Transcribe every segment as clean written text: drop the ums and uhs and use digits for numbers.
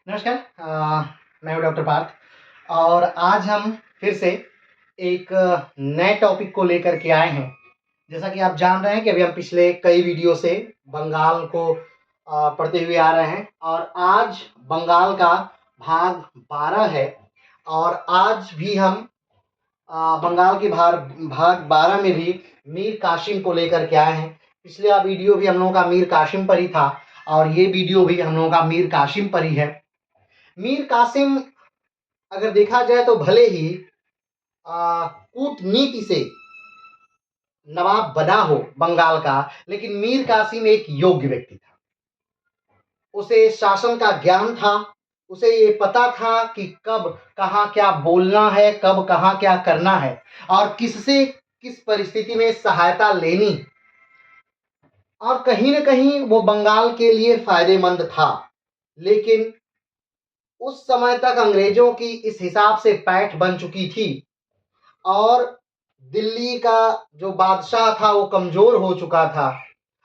नमस्कार, मैं हूं डॉक्टर पार्थ और आज हम फिर से एक नए टॉपिक को लेकर के आए हैं। जैसा कि आप जान रहे हैं कि अभी हम पिछले कई वीडियो से बंगाल को पढ़ते हुए आ रहे हैं और आज बंगाल का भाग 12 है और आज भी हम बंगाल के भाग 12 में भी मीर कासिम को लेकर के आए हैं। पिछले वीडियो भी हम लोगों का मीर कासिम पर ही था और ये वीडियो भी हम लोगों का मीर कासिम पर ही है। मीर कासिम अगर देखा जाए तो भले ही कूटनीति से नवाब बना हो बंगाल का, लेकिन मीर कासिम एक योग्य व्यक्ति था। उसे शासन का ज्ञान था, उसे ये पता था कि कब कहाँ क्या बोलना है, कब कहाँ क्या करना है और किससे किस परिस्थिति में सहायता लेनी, और कहीं न कहीं वो बंगाल के लिए फायदेमंद था। लेकिन उस समय तक अंग्रेजों की इस हिसाब से पैठ बन चुकी थी और दिल्ली का जो बादशाह था वो कमजोर हो चुका था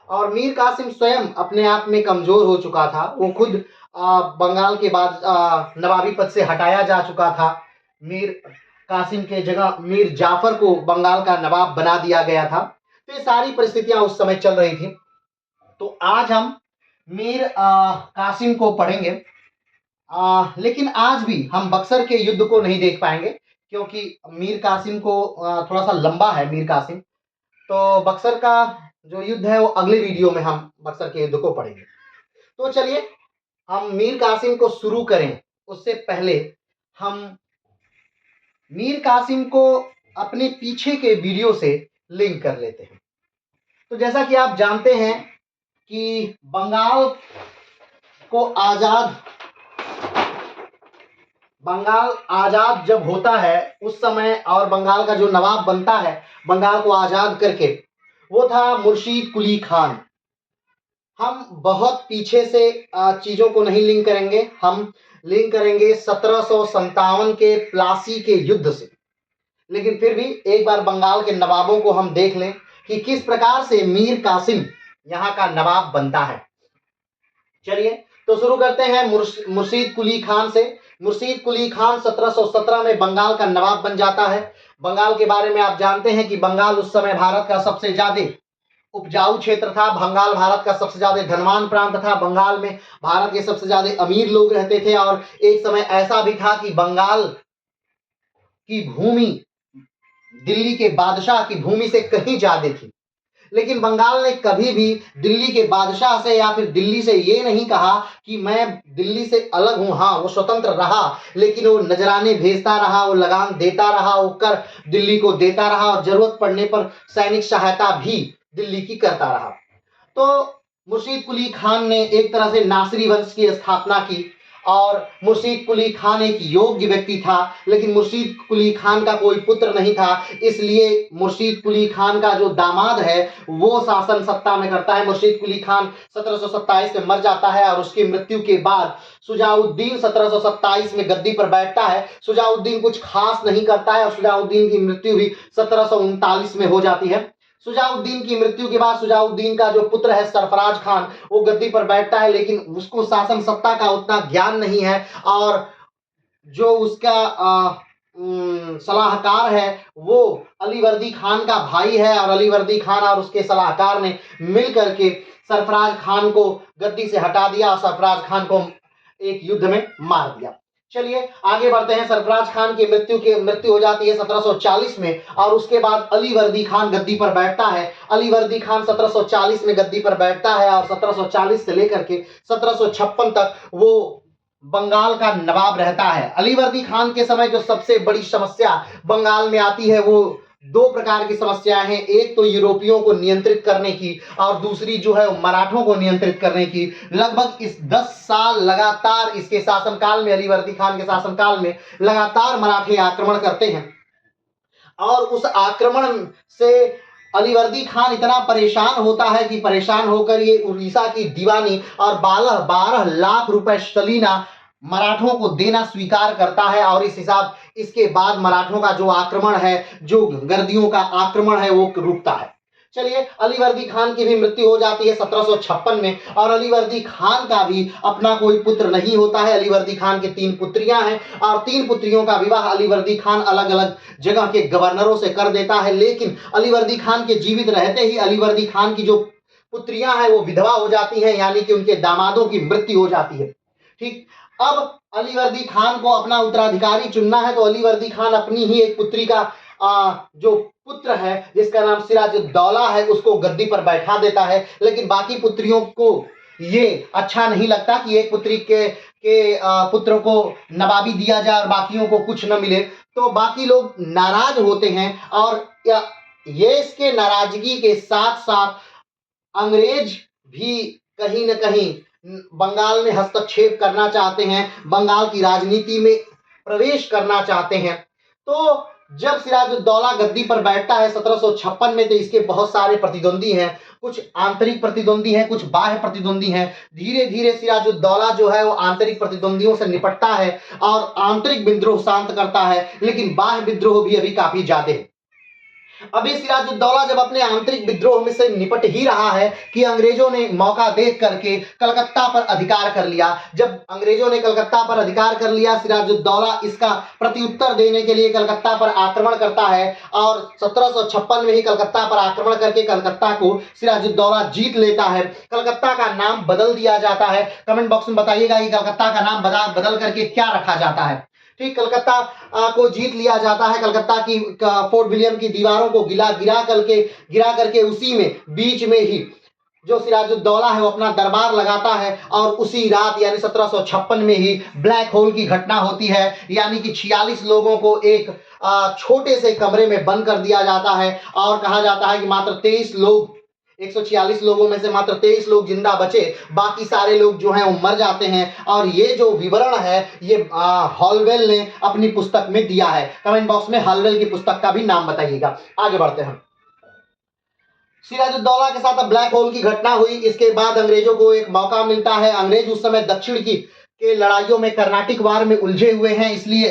और मीर कासिम स्वयं अपने आप में कमजोर हो चुका था। वो खुद बंगाल के बाद नवाबी पद से हटाया जा चुका था। मीर कासिम के जगह मीर जाफर को बंगाल का नवाब बना दिया गया था। तो ये सारी परिस्थितियां उस समय चल रही थी। तो आज हम मीर कासिम को पढ़ेंगे, लेकिन आज भी हम बक्सर के युद्ध को नहीं देख पाएंगे क्योंकि मीर कासिम को थोड़ा सा लंबा है मीर कासिम। तो बक्सर का जो युद्ध है वो अगले वीडियो में हम बक्सर के युद्ध को पढ़ेंगे। तो चलिए हम मीर कासिम को शुरू करें उससे पहले हम मीर कासिम को अपने पीछे के वीडियो से लिंक कर लेते हैं। तो जैसा कि आप जानते हैं कि बंगाल आजाद जब होता है उस समय और बंगाल का जो नवाब बनता है बंगाल को आजाद करके, वो था मुर्शीद कुली खान। हम बहुत पीछे से चीजों को नहीं लिंक करेंगे, हम लिंक करेंगे 1757 के प्लासी के युद्ध से। लेकिन फिर भी एक बार बंगाल के नवाबों को हम देख लें कि किस प्रकार से मीर कासिम यहाँ का नवाब बनता है। चलिए तो शुरू करते हैं मुर्शीद कुली खान से। मुर्शीद कुली खान 1717 में बंगाल का नवाब बन जाता है। बंगाल के बारे में आप जानते हैं कि बंगाल उस समय भारत का सबसे ज्यादा उपजाऊ क्षेत्र था। बंगाल भारत का सबसे ज्यादा धनवान प्रांत था। बंगाल में भारत के सबसे ज्यादा अमीर लोग रहते थे और एक समय ऐसा भी था कि बंगाल की भूमि दिल्ली के बादशाह की भूमि से कहीं ज्यादा थी। लेकिन बंगाल ने कभी भी दिल्ली के बादशाह से या फिर दिल्ली से ये नहीं कहा कि मैं दिल्ली से अलग हूं। हाँ, वो स्वतंत्र रहा, लेकिन वो नजराने भेजता रहा, वो लगान देता रहा, वो कर दिल्ली को देता रहा और जरूरत पड़ने पर सैनिक सहायता भी दिल्ली की करता रहा। तो मुर्शीद कुली खान ने एक तरह से नासिरी वंश की स्थापना की और मुर्शीद कुली खान एक योग्य व्यक्ति था, लेकिन मुर्शीद कुली खान का कोई पुत्र नहीं था। इसलिए मुर्शीद कुली खान का जो दामाद है वो शासन सत्ता में करता है। मुर्शीद कुली खान 1727 में मर जाता है और उसकी मृत्यु के बाद शुजाउद्दीन 1727 में गद्दी पर बैठता है। शुजाउद्दीन कुछ खास नहीं करता है और शुजाउद्दीन की मृत्यु भी 1739 में हो जाती है। शुजाउद्दीन की मृत्यु के बाद शुजाउद्दीन का जो पुत्र है सरफराज खान, वो गद्दी पर बैठता है, लेकिन उसको शासन सत्ता का उतना ज्ञान नहीं है और जो उसका सलाहकार है वो अलीवर्दी खान का भाई है और अलीवर्दी खान और उसके सलाहकार ने मिल करके सरफराज खान को गद्दी से हटा दिया और सरफराज खान को एक युद्ध में मार दिया। चलिए आगे बढ़ते हैं। सरफराज खान की मृत्यु हो जाती है 1740 में और उसके बाद अलीवर्दी खान गद्दी पर बैठता है। अलीवर्दी खान 1740 में गद्दी पर बैठता है और 1740 से लेकर के 1756 तक वो बंगाल का नवाब रहता है। अलीवर्दी खान के समय जो सबसे बड़ी समस्या बंगाल में आती है वो दो प्रकार की समस्याएं हैं। एक तो यूरोपियों को नियंत्रित करने की और दूसरी जो है मराठों को नियंत्रित करने की। लगभग इस 10 साल लगातार इसके शासनकाल में, अलीवर्दी खान के शासनकाल में लगातार मराठे आक्रमण करते हैं और उस आक्रमण से अलीवर्दी खान इतना परेशान होता है कि परेशान होकर ये उड़ीसा की दीवानी और 12 लाख रुपए सलीना मराठों को देना स्वीकार करता है और इसके बाद मराठों का जो आक्रमण है, जो गर्दियों का आक्रमण है, वो रुकता है। चलिए, अलीवर्दी खान की भी मृत्यु हो जाती है 1756 में, और अलीवर्दी खान का भी अपना कोई पुत्र नहीं होता है। अलीवर्दी खान की 3 पुत्रियां हैं और 3 पुत्रियों का विवाह अलीवर्दी खान अलग अलग जगह के गवर्नरों से कर देता है। लेकिन अलीवर्दी खान के जीवित रहते ही अलीवर्दी खान की जो पुत्रियां हैं वो विधवा हो जाती हैं, यानी कि उनके दामादों की मृत्यु हो जाती है। ठीक, अब अलीवर्दी खान को अपना उत्तराधिकारी चुनना है, तो अलीवर्दी खान अपनी ही एक पुत्री का जो पुत्र है जिसका नाम सिराजुद्दौला है उसको गद्दी पर बैठा देता है। लेकिन बाकी पुत्रियों को ये अच्छा नहीं लगता कि एक पुत्री के पुत्र को नवाबी दिया जाए और बाकियों को कुछ न मिले, तो बाकी लोग नाराज होते हैं। और ये इसके नाराजगी के साथ साथ अंग्रेज भी कहीं न कहीं बंगाल में हस्तक्षेप करना चाहते हैं, बंगाल की राजनीति में प्रवेश करना चाहते हैं। तो जब सिराजुद्दौला गद्दी पर बैठता है 1756 में, तो इसके बहुत सारे प्रतिद्वंदी हैं, कुछ आंतरिक प्रतिद्वंदी हैं, कुछ बाह्य प्रतिद्वंदी हैं। धीरे धीरे सिराजुद्दौला जो है वो आंतरिक प्रतिद्वंदियों से निपटता है और आंतरिक विद्रोह शांत करता है, लेकिन बाह्य विद्रोह भी अभी काफी ज्यादा है। अभी सिराजुद्दौला जब अपने आंतरिक विद्रोह में से निपट ही रहा है कि अंग्रेजों ने मौका देख करके कलकत्ता पर अधिकार कर लिया। जब अंग्रेजों ने कलकत्ता पर अधिकार कर लिया, सिराजुद्दौला इसका प्रत्युत्तर देने के लिए कलकत्ता पर आक्रमण करता है और 1756 में ही कलकत्ता पर आक्रमण करके कलकत्ता को सिराजुद्दौला जीत लेता है। कलकत्ता का नाम बदल दिया जाता है। कमेंट बॉक्स में बताइएगा कि कलकत्ता का नाम बदल करके क्या रखा जाता है। ठीक, कलकत्ता को जीत लिया जाता है। कलकत्ता की फोर्ट विलियम की दीवारों को गिरा करके उसी में बीच में ही जो सिराजुद्दौला है वो अपना दरबार लगाता है और उसी रात यानी 1756 में ही ब्लैक होल की घटना होती है, यानी कि 46 लोगों को एक छोटे से कमरे में बंद कर दिया जाता है और कहा जाता है कि मात्र 23 लोग 146 लोगों में से मात्र 23 लोग जिंदा बचे, बाकी सारे लोग जो हैं वो मर जाते हैं। और ये जो विवरण है ये हॉलवेल ने अपनी पुस्तक में दिया है। कमेंट बॉक्स में हॉलवेल की पुस्तक का भी नाम बताइएगा। आगे बढ़ते हैं। सिराजुद्दौला के साथ अब ब्लैक होल की घटना हुई, इसके बाद अंग्रेजों को एक मौका मिलता है। अंग्रेज उस समय दक्षिण के लड़ाइयों में कर्नाटिक वार में उलझे हुए हैं, इसलिए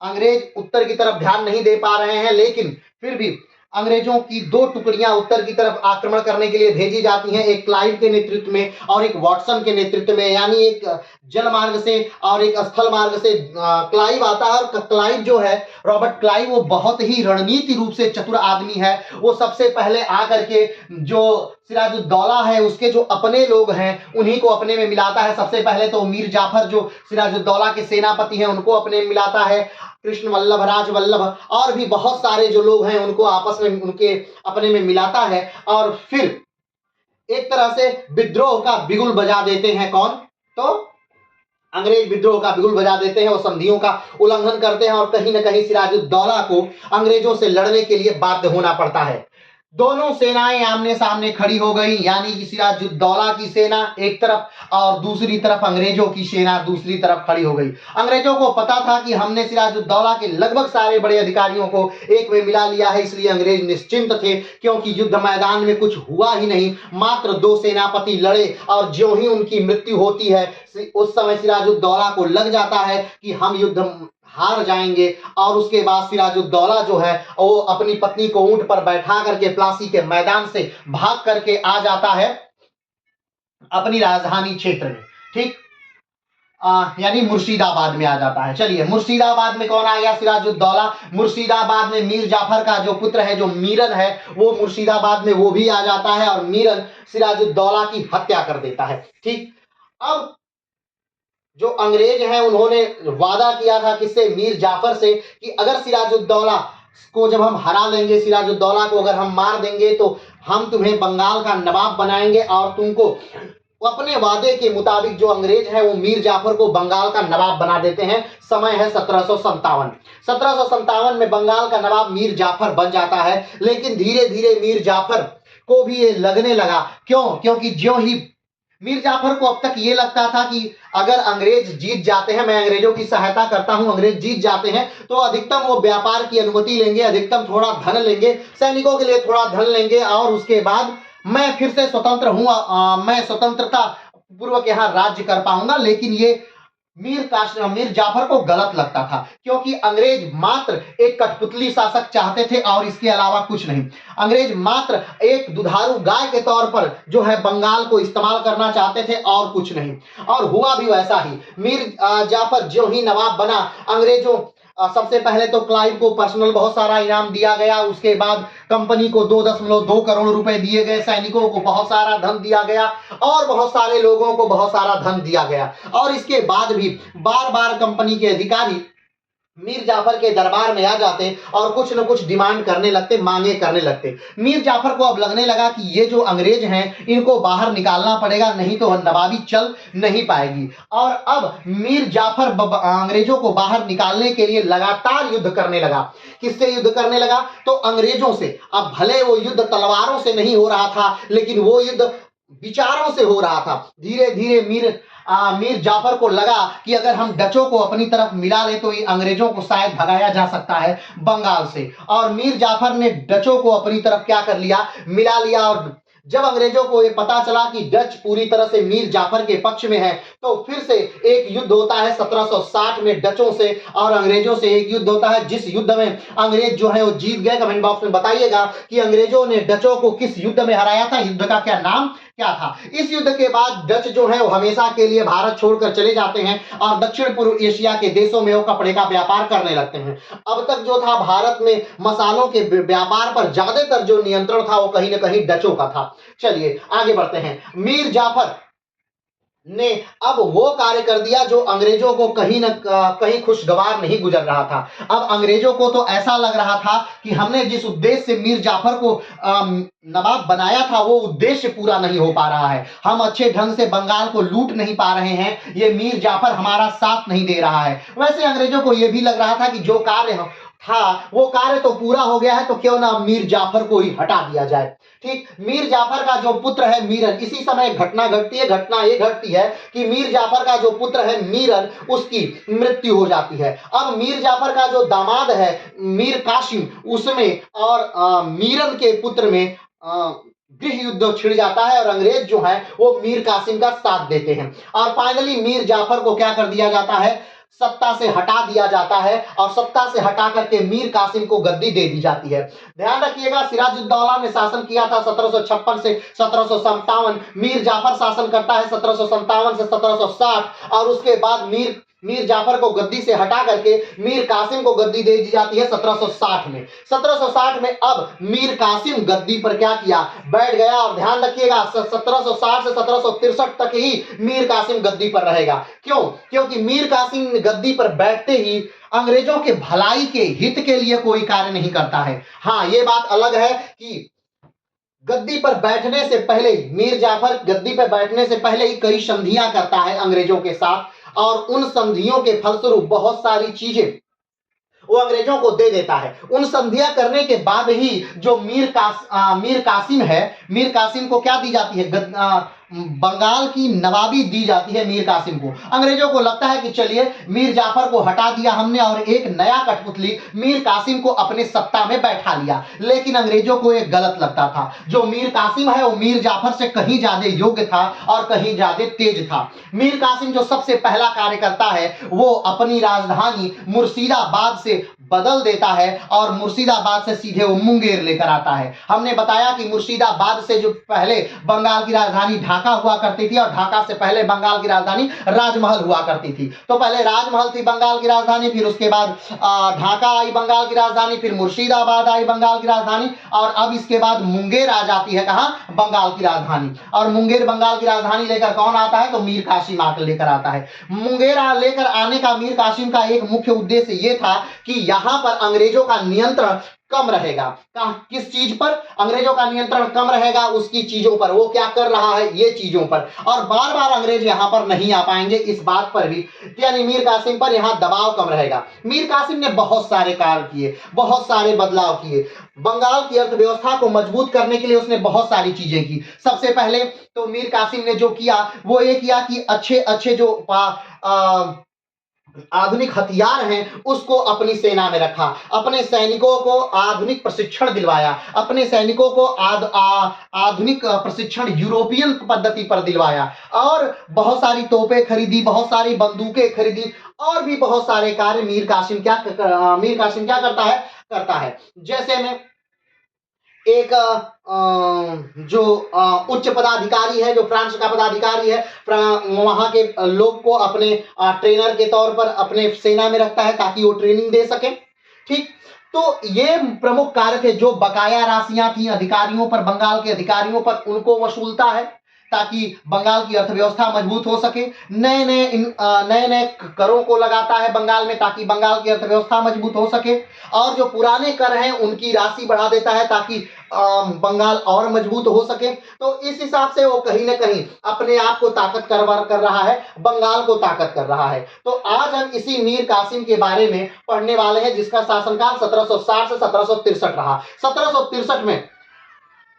अंग्रेज उत्तर की तरफ ध्यान नहीं दे पा रहे हैं। लेकिन फिर भी अंग्रेजों की 2 टुकड़ियां उत्तर की तरफ आक्रमण करने के लिए भेजी जाती हैं, एक क्लाइव के नेतृत्व में और एक वॉटसन के नेतृत्व में, यानी एक जल मार्ग से और एक स्थल मार्ग से क्लाइव आता है। और क्लाइव जो है, रॉबर्ट क्लाइव, वो बहुत ही रणनीति रूप से चतुर आदमी है। वो सबसे पहले आकर के जो सिराजुद्दौला है उसके जो अपने लोग हैं उन्हीं को अपने में मिलाता है। सबसे पहले तो मीर जाफर जो सिराजुद्दौला के सेनापति हैं उनको अपने में मिलाता है, कृष्ण वल्लभ, राज वल्लभ और भी बहुत सारे जो लोग हैं उनको आपस में उनके अपने में मिलाता है और फिर एक तरह से विद्रोह का बिगुल बजा देते हैं। कौन? तो अंग्रेज विद्रोह का बिगुल बजा देते हैं, वो संधियों का उल्लंघन करते हैं और कहीं ना कहीं सिराजुद्दौला को अंग्रेजों से लड़ने के लिए बाध्य होना पड़ता है। दोनों सेनाएं आमने सामने खड़ी हो गई, यानी कि सिराजुद्दौला की सेना एक तरफ और दूसरी तरफ अंग्रेजों की सेना दूसरी तरफ खड़ी हो गई। अंग्रेजों को पता था कि हमने सिराजुद्दौला के लगभग सारे बड़े अधिकारियों को एक में मिला लिया है, इसलिए अंग्रेज निश्चिंत थे, क्योंकि युद्ध मैदान में कुछ हुआ ही नहीं, मात्र 2 सेनापति लड़े और ज्यों ही उनकी मृत्यु होती है उस समय सिराजुद्दौला को लग जाता है कि हम युद्ध हार जाएंगे। और उसके बाद सिराजुद्दौला जो है वो अपनी पत्नी को ऊंट पर बैठा करके प्लासी के मैदान से भाग करके आ जाता है अपनी राजधानी क्षेत्र में। ठीक, यानी मुर्शिदाबाद में आ जाता है। चलिए, मुर्शिदाबाद में कौन आ गया? सिराजुद्दौला। मुर्शिदाबाद में मीर जाफर का जो पुत्र है, जो मीरन है, वो मुर्शिदाबाद में वो भी आ जाता है और मीरन सिराजुद्दौला की हत्या कर देता है। ठीक, अब जो अंग्रेज हैं उन्होंने वादा किया था किससे? मीर जाफर से, कि अगर सिराजुद्दौला को जब हम हरा लेंगे, सिराजुद्दौला को अगर हम मार देंगे तो हम तुम्हें बंगाल का नवाब बनाएंगे और तुमको अपने वादे के मुताबिक जो अंग्रेज हैं वो मीर जाफर को बंगाल का नवाब बना देते हैं। समय है 1757। 1757 में बंगाल का नवाब मीर जाफर बन जाता है। लेकिन धीरे धीरे मीर जाफर को भी ये लगने लगा, क्योंकि ज्यों ही मीर जाफर को अब तक ये लगता था कि अगर अंग्रेज जीत जाते हैं, मैं अंग्रेजों की सहायता करता हूं, अंग्रेज जीत जाते हैं तो अधिकतम वो व्यापार की अनुमति लेंगे, अधिकतम थोड़ा धन लेंगे, सैनिकों के लिए थोड़ा धन लेंगे और उसके बाद मैं फिर से स्वतंत्र हूं, मैं स्वतंत्रता पूर्वक यहाँ राज्य कर पाऊंगा। लेकिन ये मीर जाफर को गलत लगता था, क्योंकि अंग्रेज मात्र एक कठपुतली शासक चाहते थे और इसके अलावा कुछ नहीं। अंग्रेज मात्र एक दुधारू गाय के तौर पर जो है बंगाल को इस्तेमाल करना चाहते थे और कुछ नहीं। और हुआ भी वैसा ही। मीर जाफर जो ही नवाब बना, अंग्रेजों सबसे पहले तो क्लाइव को पर्सनल बहुत सारा इनाम दिया गया, उसके बाद कंपनी को 2.2 करोड़ रुपए दिए गए, सैनिकों को बहुत सारा धन दिया गया और बहुत सारे लोगों को बहुत सारा धन दिया गया। और इसके बाद भी बार बार कंपनी के अधिकारी मीर जाफर के दरबार में आ जाते और कुछ न कुछ डिमांड करने लगते, मांगे करने लगते। मीर जाफर को अब लगने लगा कि ये जो अंग्रेज हैं इनको बाहर निकालना पड़ेगा, नहीं तो नवाबी चल नहीं पाएगी। और अब मीर जाफर अंग्रेजों को बाहर निकालने के लिए लगातार युद्ध करने लगा। किससे युद्ध करने लगा? तो अंग्रेजों से। अब भले वो युद्ध तलवारों से नहीं हो रहा था, लेकिन वो युद्ध विचारों से हो रहा था। धीरे धीरे मीर जाफर को लगा कि अगर हम डचों को अपनी तरफ मिला ले तो ये अंग्रेजों को शायद भगाया जा सकता है बंगाल से। और मीर जाफर ने डचों को अपनी तरफ क्या कर लिया? मिला लिया। और जब अंग्रेजों को ये पता चला कि डच पूरी तरह से मीर जाफर के पक्ष में है, तो फिर से एक युद्ध होता है 1760 में डचों से और अंग्रेजों से एक युद्ध होता है, जिस युद्ध में अंग्रेज जो है वो जीत गए। कमेंट बॉक्स में बताइएगा कि अंग्रेजों ने डचों को किस युद्ध में हराया था, युद्ध का क्या नाम क्या था। इस युद्ध के बाद डच जो है वो हमेशा के लिए भारत छोड़कर चले जाते हैं और दक्षिण पूर्व एशिया के देशों में वो कपड़े का व्यापार करने लगते हैं। अब तक जो था भारत में मसालों के व्यापार पर ज्यादातर जो नियंत्रण था वो कहीं ना कहीं डचों का था। चलिए आगे बढ़ते हैं। मीर जाफर ने अब वो कार्य कर दिया जो अंग्रेजों को कहीं न कहीं खुशगवार नहीं गुजर रहा था। अब अंग्रेजों को तो ऐसा लग रहा था कि हमने जिस उद्देश्य से मीर जाफर को नवाब बनाया था वो उद्देश्य पूरा नहीं हो पा रहा है। हम अच्छे ढंग से बंगाल को लूट नहीं पा रहे हैं, ये मीर जाफर हमारा साथ नहीं दे रहा है। वैसे अंग्रेजों को यह भी लग रहा था कि जो कार्य था वो कार्य तो पूरा हो गया है, तो क्यों ना मीर जाफर को ही हटा दिया जाए। ठीक, मीर जाफर का जो पुत्र है मीरन, इसी समय घटना घटती है। घटना ये घटती है कि मीर जाफर का जो पुत्र है मीरन, उसकी मृत्यु हो जाती है। अब मीर जाफर का जो दामाद है मीर कासिम, उसमें और मीरन के पुत्र में गृह युद्ध छिड़ जाता है और अंग्रेज जो है वो मीर कासिम का साथ देते हैं। और फाइनली मीर जाफर को क्या कर दिया जाता है? सत्ता से हटा दिया जाता है और सत्ता से हटा करके मीर कासिम को गद्दी दे दी जाती है। ध्यान रखिएगा, सिराजुद्दौला ने शासन किया था 1756 से 1757। मीर जाफर शासन करता है 1757 से 1760 और उसके बाद मीर जाफर को गद्दी से हटा करके मीर कासिम को गद्दी दे दी जाती है 1760 में। 1760 में अब मीर कासिम गद्दी पर क्या किया? बैठ गया। और ध्यान रखिएगा 1760 से 1763 तक ही मीर कासिम गद्दी पर रहेगा। क्यों? क्योंकि मीर कासिम गद्दी पर बैठते ही अंग्रेजों के भलाई के हित के लिए कोई कार्य नहीं करता है। हाँ, ये बात अलग है कि गद्दी पर बैठने से पहले मीर जाफर गद्दी पर बैठने से पहले ही कई संधियां करता है अंग्रेजों के साथ और उन संधियों के फलस्वरूप बहुत सारी चीजें वो अंग्रेजों को दे देता है। उन संधियां करने के बाद ही जो मीर कासिम है, मीर कासिम को क्या दी जाती है? बंगाल की नवाबी दी जाती है मीर कासिम को। अंग्रेजों को लगता है कि चलिए मीर जाफर को हटा दिया हमने और एक नया कठपुतली मीर कासिम को अपने सत्ता में बैठा लिया। लेकिन अंग्रेजों को एक गलत लगता था। जो मीर कासिम है वो मीर जाफर से कहीं ज्यादा योग्य था और कहीं ज्यादा तेज था। मीर कासिम जो सबसे पहला कार्य करता है वो अपनी राजधानी मुर्शिदाबाद से बदल देता है और मुर्शिदाबाद से सीधे वो मुंगेर लेकर आता है। हमने बताया कि मुर्शिदाबाद से जो पहले बंगाल की राजधानी ढाका हुआ करती थी और ढाका से पहले बंगाल की राजधानी राजमहल हुआ करती थी। तो पहले राजमहल थी बंगाल की राजधानी, फिर उसके बाद ढाका आई बंगाल की राजधानी, फिर मुर्शिदाबाद आई बंगाल की राजधानी और अब इसके बाद मुंगेर आ जाती है। कहां? बंगाल की राजधानी। और मुंगेर बंगाल की राजधानी लेकर कौन आता है? तो मीर कासिम आकर लेकर आता है। मुंगेर लेकर आने का मीर कासिम का एक मुख्य उद्देश्य यह था कि यहां पर अंग्रेजों का नियंत्रण कम रहेगा। किस चीज पर अंग्रेजों का नियंत्रण कम रहेगा? उसकी चीजों पर। वो क्या कर रहा है? ये चीजों पर। और बार बार अंग्रेज यहां पर नहीं आ पाएंगे, इस बात पर भी, यानी मीर कासिम पर यहां दबाव कम रहेगा। मीर कासिम ने बहुत सारे कार्य किए, बहुत सारे बदलाव किए। बंगाल की अर्थव्यवस्था को मजबूत करने के लिए उसने बहुत सारी चीजें की। सबसे पहले तो मीर कासिम ने जो किया वो ये किया कि अच्छे अच्छे जो आधुनिक हथियार हैं उसको अपनी सेना में रखा, अपने सैनिकों को आधुनिक प्रशिक्षण दिलवाया, अपने सैनिकों को आधुनिक प्रशिक्षण यूरोपियन पद्धति पर दिलवाया और बहुत सारी तोपें खरीदी, बहुत सारी बंदूकें खरीदी और भी बहुत सारे कार्य मीर कासिम क्या करता है। जैसे में एक जो उच्च पदाधिकारी है, जो फ्रांस का पदाधिकारी है, वहां के लोग को अपने ट्रेनर के तौर पर अपने सेना में रखता है ताकि वो ट्रेनिंग दे सके। ठीक, तो ये प्रमुख कार्य थे। जो बकाया राशियां थी अधिकारियों पर, बंगाल के अधिकारियों पर, उनको वसूलता है ताकि बंगाल की अर्थव्यवस्था मजबूत हो सके। नए नए करों को लगाता है बंगाल में ताकि बंगाल की अर्थव्यवस्था मजबूत हो सके और जो पुराने कर हैं उनकी राशि बढ़ा देता है ताकि बंगाल और मजबूत हो सके। तो इस हिसाब से वो कहीं ना कहीं अपने आप को ताकत कर रहा है, बंगाल को ताकत कर रहा है। तो आज हम इसी मीर कासिम के बारे में पढ़ने वाले हैं जिसका शासनकाल 1760 से 1763 रहा। 1763 में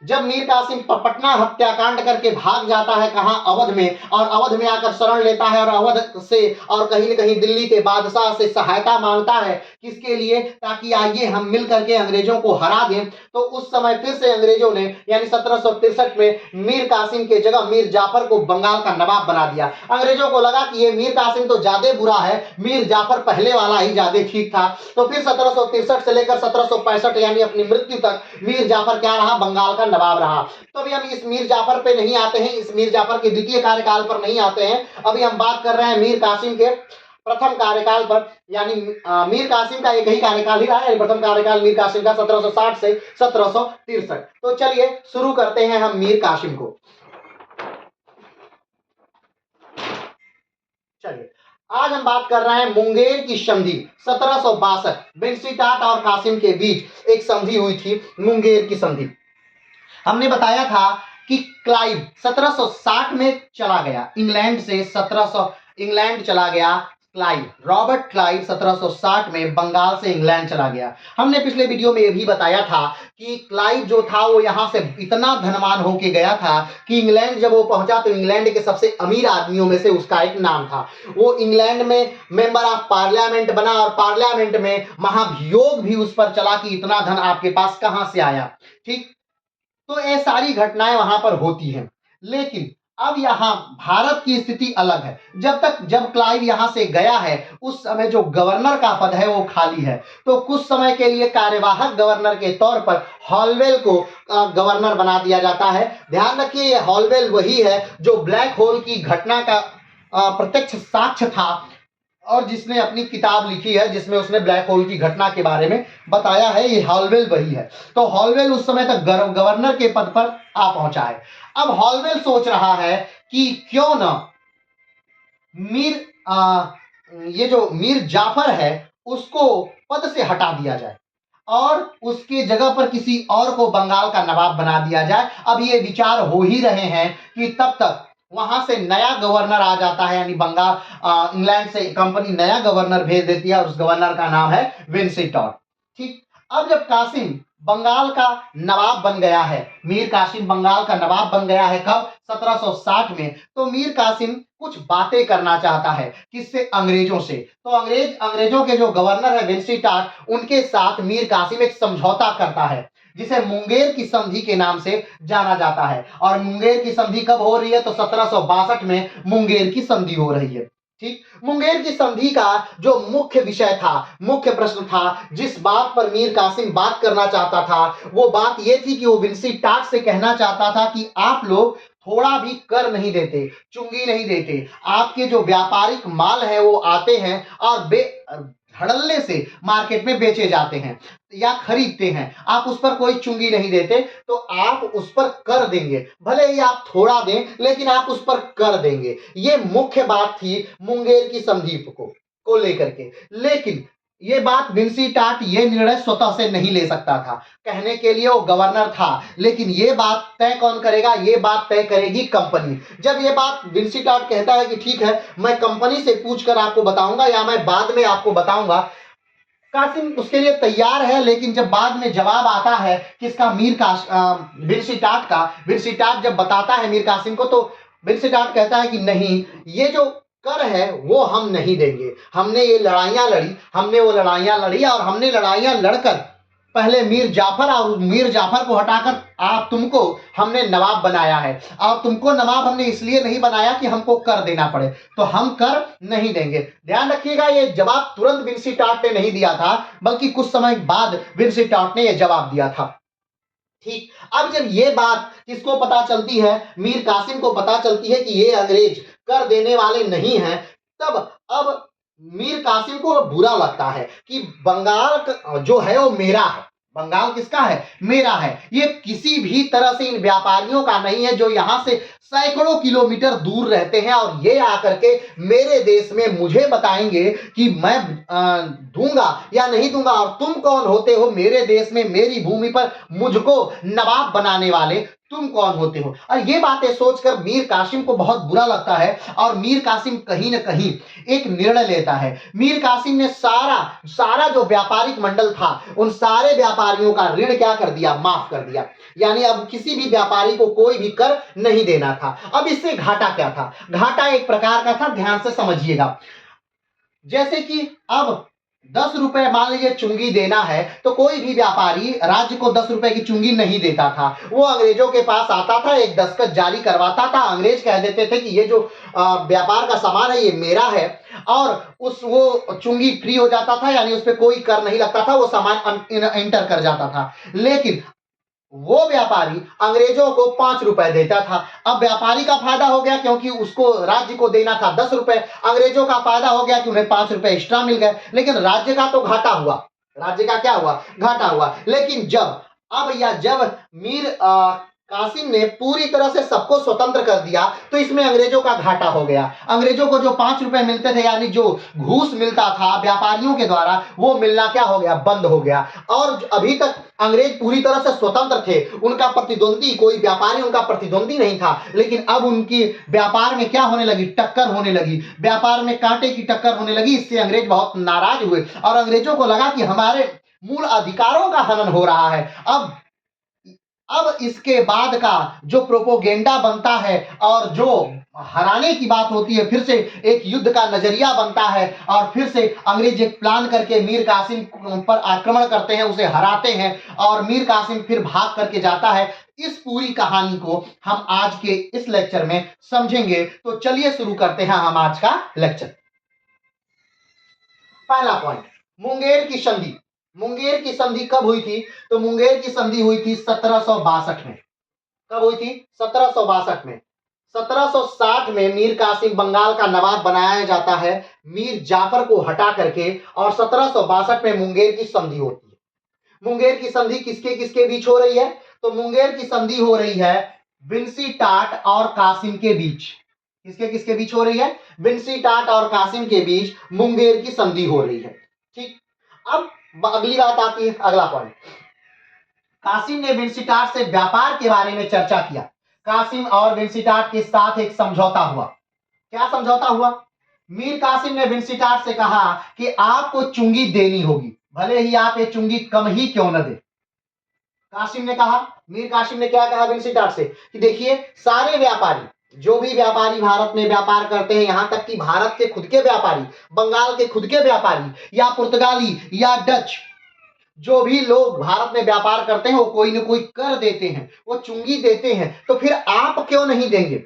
जब मीर कासिम पटना हत्याकांड करके भाग जाता है, कहां, अवध में, और अवध में आकर शरण लेता है और अवध से और कहीं न कहीं दिल्ली के बादशाह से सहायता मांगता है। किसके लिए? ताकि आइए हम मिल करके अंग्रेजों को हरा दें। तो उस समय फिर से अंग्रेजों ने यानी 1763 में मीर कासिम के जगह मीर जाफर को बंगाल का नवाब बना दिया। अंग्रेजों को लगा कि ये मीर कासिम तो ज्यादा बुरा है, मीर जाफर पहले वाला ही ज्यादा ठीक था। तो फिर 1763 से लेकर 1765 यानी अपनी मृत्यु तक मीर जाफर क्या रहा? बंगाल का नवाब रहा। तो अभी हम इस मीर जाफर पे नहीं आते हैं, इस मीर जाफर के द्वितीय कार्यकाल पर नहीं आते हैं। अभी हम बात कर रहे हैं मीर कासिम के प्रथम कार्यकाल पर, यानी मीर कासिम का एक ही कार्यकाल ही रहा है, प्रथम कार्यकाल मीर कासिम का 1760 से 1763। तो चलिए शुरू करते हैं हम मीर कासिम को। चलिए आज हम बात कर रहे हैं मुंगेर की संधि। 1762 विंसीटाट और कासिम के बीच एक संधि हुई थी, मुंगेर की संधि। हमने बताया था कि क्लाइव 1760 में चला गया इंग्लैंड से, इंग्लैंड चला गया क्लाइव, रॉबर्ट क्लाइव 1760 में बंगाल से इंग्लैंड चला गया। हमने पिछले वीडियो में यह भी बताया था कि क्लाइव जो था वो यहां से इतना धनवान होके गया था कि इंग्लैंड जब वो पहुंचा तो इंग्लैंड के सबसे अमीर आदमियों में से उसका एक नाम था। वो इंग्लैंड में मेंबर ऑफ पार्लियामेंट बना और पार्लियामेंट में महाभियोग भी उस पर चला कि इतना धन आपके पास कहां से आया। ठीक, तो ये सारी घटनाएं वहां पर होती हैं। लेकिन अब यहां भारत की स्थिति अलग है। जब क्लाइव यहां से गया है उस समय जो गवर्नर का पद है वो खाली है। तो कुछ समय के लिए कार्यवाहक गवर्नर के तौर पर हॉलवेल को गवर्नर बना दिया जाता है। ध्यान रखिए ये हॉलवेल वही है जो ब्लैक होल की घटना का प्रत्यक्ष साक्ष्य था और जिसने अपनी किताब लिखी है जिसमें उसने ब्लैक होल की घटना के बारे में बताया है। ये हॉलवेल वही है। तो हॉलवेल उस समय तक गवर्नर के पद पर आ पहुंचा है। अब हॉलवेल सोच रहा है कि क्यों न ये जो मीर जाफर है उसको पद से हटा दिया जाए और उसके जगह पर किसी और को बंगाल का नवाब बना दिया जाए। अब ये विचार हो ही रहे हैं कि तब तक वहां से नया गवर्नर आ जाता है, यानी बंगाल इंग्लैंड से कंपनी नया गवर्नर भेज देती है और उस गवर्नर का नाम है विंसीटॉट। ठीक, अब जब कासिम बंगाल का नवाब बन गया है, मीर कासिम बंगाल का नवाब बन गया है, कब? 1760 में। तो मीर कासिम कुछ बातें करना चाहता है, किससे? अंग्रेजों से। तो अंग्रेजों के जो गवर्नर है विंसीटॉट, उनके साथ मीर कासिम एक समझौता करता है जिसे मुंगेर की संधि के नाम से जाना जाता है। और मुंगेर की संधि कब हो रही है? तो 1762 में मुंगेर की संधि हो रही है। ठीक, मुंगेर की संधि का जो मुख्य विषय था, मुख्य प्रश्न था, जिस बात पर मीर कासिम बात करना चाहता था, वो बात ये थी कि वो विंसीटॉट से कहना चाहता था कि आप लोग थोड़ा भी कर नहीं देते, चुंगी नहीं देते। आपके जो व्यापारिक माल है वो आते हैं और धड़ल्ले से मार्केट में बेचे जाते हैं या खरीदते हैं, आप उस पर कोई चुंगी नहीं देते, तो आप उस पर कर देंगे, भले ही आप थोड़ा दें लेकिन आप उस पर कर देंगे। ये मुख्य बात थी मुंगेर की संधि को लेकर के। लेकिन ये बात विंसीटॉट ये निर्णय स्वतः से नहीं ले सकता था, कहने के लिए वो गवर्नर था, लेकिन ये बात तय कौन करेगा? ये बात तय करेगी कंपनी। जब ये बात विंसीटॉट कहता है कि ठीक है मैं कंपनी से पूछकर आपको बताऊंगा या मैं बाद में आपको बताऊंगा, कासिम उसके लिए तैयार है। लेकिन जब बाद में जवाब आता है किसका? विंसीटॉट का। विंसीटॉट जब बताता है मीर कासिम को तो विंसीटॉट कहता है कि नहीं, ये जो कर है वो हम नहीं देंगे। हमने ये लड़ाइयाँ लड़ी, हमने वो लड़ाइयाँ लड़ी और हमने लड़ाइयाँ लड़कर पहले मीर जाफर और उस मीर जाफर को हटाकर आप तुमको हमने नवाब बनाया है। और तुमको नवाब हमने इसलिए नहीं बनाया कि हमको कर देना पड़े, तो हम कर नहीं देंगे। ध्यान रखिएगा, ये जवाब तुरंत विंसीटाट ने नहीं दिया था, बल्कि कुछ समय बाद विंसीटाट ने यह जवाब दिया था। ठीक, अब जब ये बात किसको पता चलती है, मीर कासिम को पता चलती है कि ये अंग्रेज कर देने वाले नहीं हैं, तब अब मीर कासिम को बुरा लगता है कि बंगाल जो है वो मेरा है। बंगाल किसका है? मेरा है। ये किसी भी तरह से इन व्यापारियों का नहीं है जो यहां से सैकड़ों किलोमीटर दूर रहते हैं और ये आकर के मेरे देश में मुझे बताएंगे कि मैं दूंगा या नहीं दूंगा, और तुम कौन होते हो मेरे देश में मेरी भूमि पर मुझको नवाब बनाने वाले, तुम कौन होते हो। और ये बातें सोचकर मीर कासिम को बहुत बुरा लगता है और मीर कासिम कहीं ना कहीं एक निर्णय लेता है। मीर कासिम ने सारा जो व्यापारिक मंडल था उन सारे व्यापारियों का ऋण क्या कर दिया? माफ कर दिया। यानी अब किसी भी व्यापारी को कोई भी कर नहीं देना था। अब इससे घाटा क्या था? घाटा एक प्रकार का था, ध्यान से समझिएगा। जैसे कि अब 10 रुपए मान लीजिए चुंगी देना है, तो कोई भी व्यापारी राज्य को 10 रुपए की चुंगी नहीं देता था। वो अंग्रेजों के पास आता था, एक दस्तखत जारी करवाता था, अंग्रेज कह देते थे कि ये जो व्यापार का सामान है ये मेरा है, और वो चुंगी फ्री हो जाता था, यानी उस पर कोई कर नहीं लगता था, वो सामान एंटर कर जाता था। लेकिन वो व्यापारी अंग्रेजों को 5 रुपए देता था। अब व्यापारी का फायदा हो गया क्योंकि उसको राज्य को देना था 10 रुपए, अंग्रेजों का फायदा हो गया कि उन्हें 5 रुपए एक्स्ट्रा मिल गए, लेकिन राज्य का तो घाटा हुआ। राज्य का क्या हुआ? घाटा हुआ। लेकिन जब मीर कासिम ने पूरी तरह से सबको स्वतंत्र कर दिया, तो इसमें अंग्रेजों का घाटा हो गया। अंग्रेजों को जो 5 रुपए मिलते थे, यानी जो घूस मिलता था व्यापारियों के द्वारा, वो मिलना क्या हो गया? बंद हो गया। और अभी तक अंग्रेज पूरी तरह से स्वतंत्र थे, उनका प्रतिद्वंदी कोई व्यापारी उनका प्रतिद्वंदी नहीं था, लेकिन अब उनकी व्यापार में क्या होने लगी? टक्कर होने लगी, व्यापार में कांटे की टक्कर होने लगी। इससे अंग्रेज बहुत नाराज हुए और अंग्रेजों को लगा कि हमारे मूल अधिकारों का हनन हो रहा है। अब इसके बाद का जो प्रोपोगेंडा बनता है और जो हराने की बात होती है, फिर से एक युद्ध का नजरिया बनता है और फिर से अंग्रेज एक प्लान करके मीर कासिम पर आक्रमण करते हैं, उसे हराते हैं और मीर कासिम फिर भाग करके जाता है। इस पूरी कहानी को हम आज के इस लेक्चर में समझेंगे। तो चलिए शुरू करते हैं हम आज का लेक्चर। पहला पॉइंट, मुंगेर की संधि। मुंगेर की संधि कब हुई थी? तो मुंगेर की संधि हुई थी 1762 में। कब हुई थी? 1762 में। 1760 में मीर कासिम बंगाल का नवाब बनाया जाता है मीर जाफर को हटा करके, और 1762 में मुंगेर की संधि होती है। मुंगेर की संधि किसके किसके बीच हो रही है? तो मुंगेर की संधि हो रही है विंसीटाट और कासिम के बीच। किसके किसके बीच हो रही है? विंसीटाट और कासिम के बीच मुंगेर की संधि हो रही है। ठीक, अब अगली बात आती है, अगला पॉइंट। कासिम ने विंसीटाट से व्यापार के बारे में चर्चा किया। कासिम और विंसीटाट के साथ एक समझौता हुआ। क्या समझौता हुआ? मीर कासिम ने विंसीटाट से कहा कि आपको चुंगी देनी होगी, भले ही आप ये चुंगी कम ही क्यों न दे। कासिम ने कहा, मीर कासिम ने क्या कहा विंसीटाट से कि देखिए, सारे व्यापारी, जो भी व्यापारी भारत में व्यापार करते हैं, यहां तक कि भारत के खुद के व्यापारी, बंगाल के खुद के व्यापारी या पुर्तगाली या डच, जो भी लोग भारत में व्यापार करते हैं वो कोई ना कोई कर देते हैं, वो चुंगी देते हैं, तो फिर आप क्यों नहीं देंगे?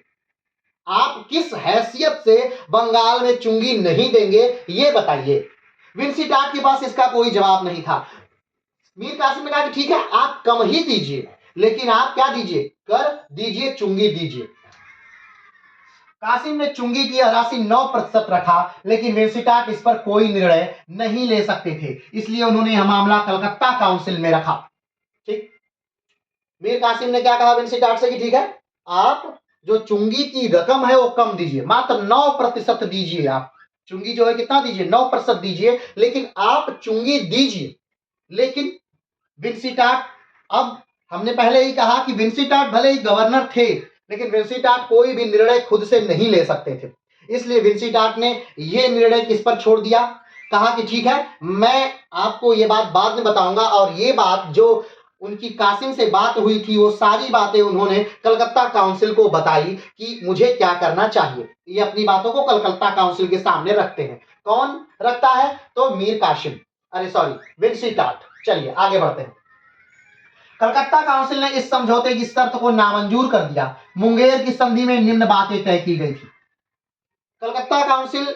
आप किस हैसियत से बंगाल में चुंगी नहीं देंगे, ये बताइए। विंसीटाट के पास इसका कोई जवाब नहीं था। मीर कासिम ने कहा कि ठीक है, आप कम ही दीजिए, लेकिन आप क्या दीजिए? कर दीजिए, चुंगी दीजिए। कासिम ने चुंगी की राशि 9% रखा, लेकिन विंसीटाट इस पर कोई निर्णय नहीं ले सकते थे, इसलिए उन्होंने यह मामला कलकत्ता काउंसिल में रखा। ठीक, मीर कासिम ने क्या कहा विंसीटाट से कि ठीक है, आप जो चुंगी की रकम है वो कम दीजिए, मात्र 9% दीजिए। आप चुंगी जो है कितना दीजिए? 9% दीजिए, लेकिन आप चुंगी दीजिए। लेकिन विंसीटाट, अब हमने पहले ही कहा कि विंसीटाट भले ही गवर्नर थे, लेकिन विंसीटाट कोई भी निर्णय खुद से नहीं ले सकते थे, इसलिए विंसीटाट ने यह निर्णय किस पर छोड़ दिया? कहा कि ठीक है, मैं आपको ये बात बाद में बताऊंगा, और ये बात जो उनकी कासिम से बात हुई थी, वो सारी बातें उन्होंने कलकत्ता काउंसिल को बताई कि मुझे क्या करना चाहिए। ये अपनी बातों को कलकत्ता काउंसिल के सामने रखते हैं। कौन रखता है? तो मीर कासिम, अरे सॉरी, विंसीटाट। चलिए आगे बढ़ते हैं। कलकत्ता काउंसिल ने इस समझौते की शर्त को नामंजूर कर दिया। मुंगेर की संधि में निम्न बातें तय की गई थी। कलकत्ता काउंसिल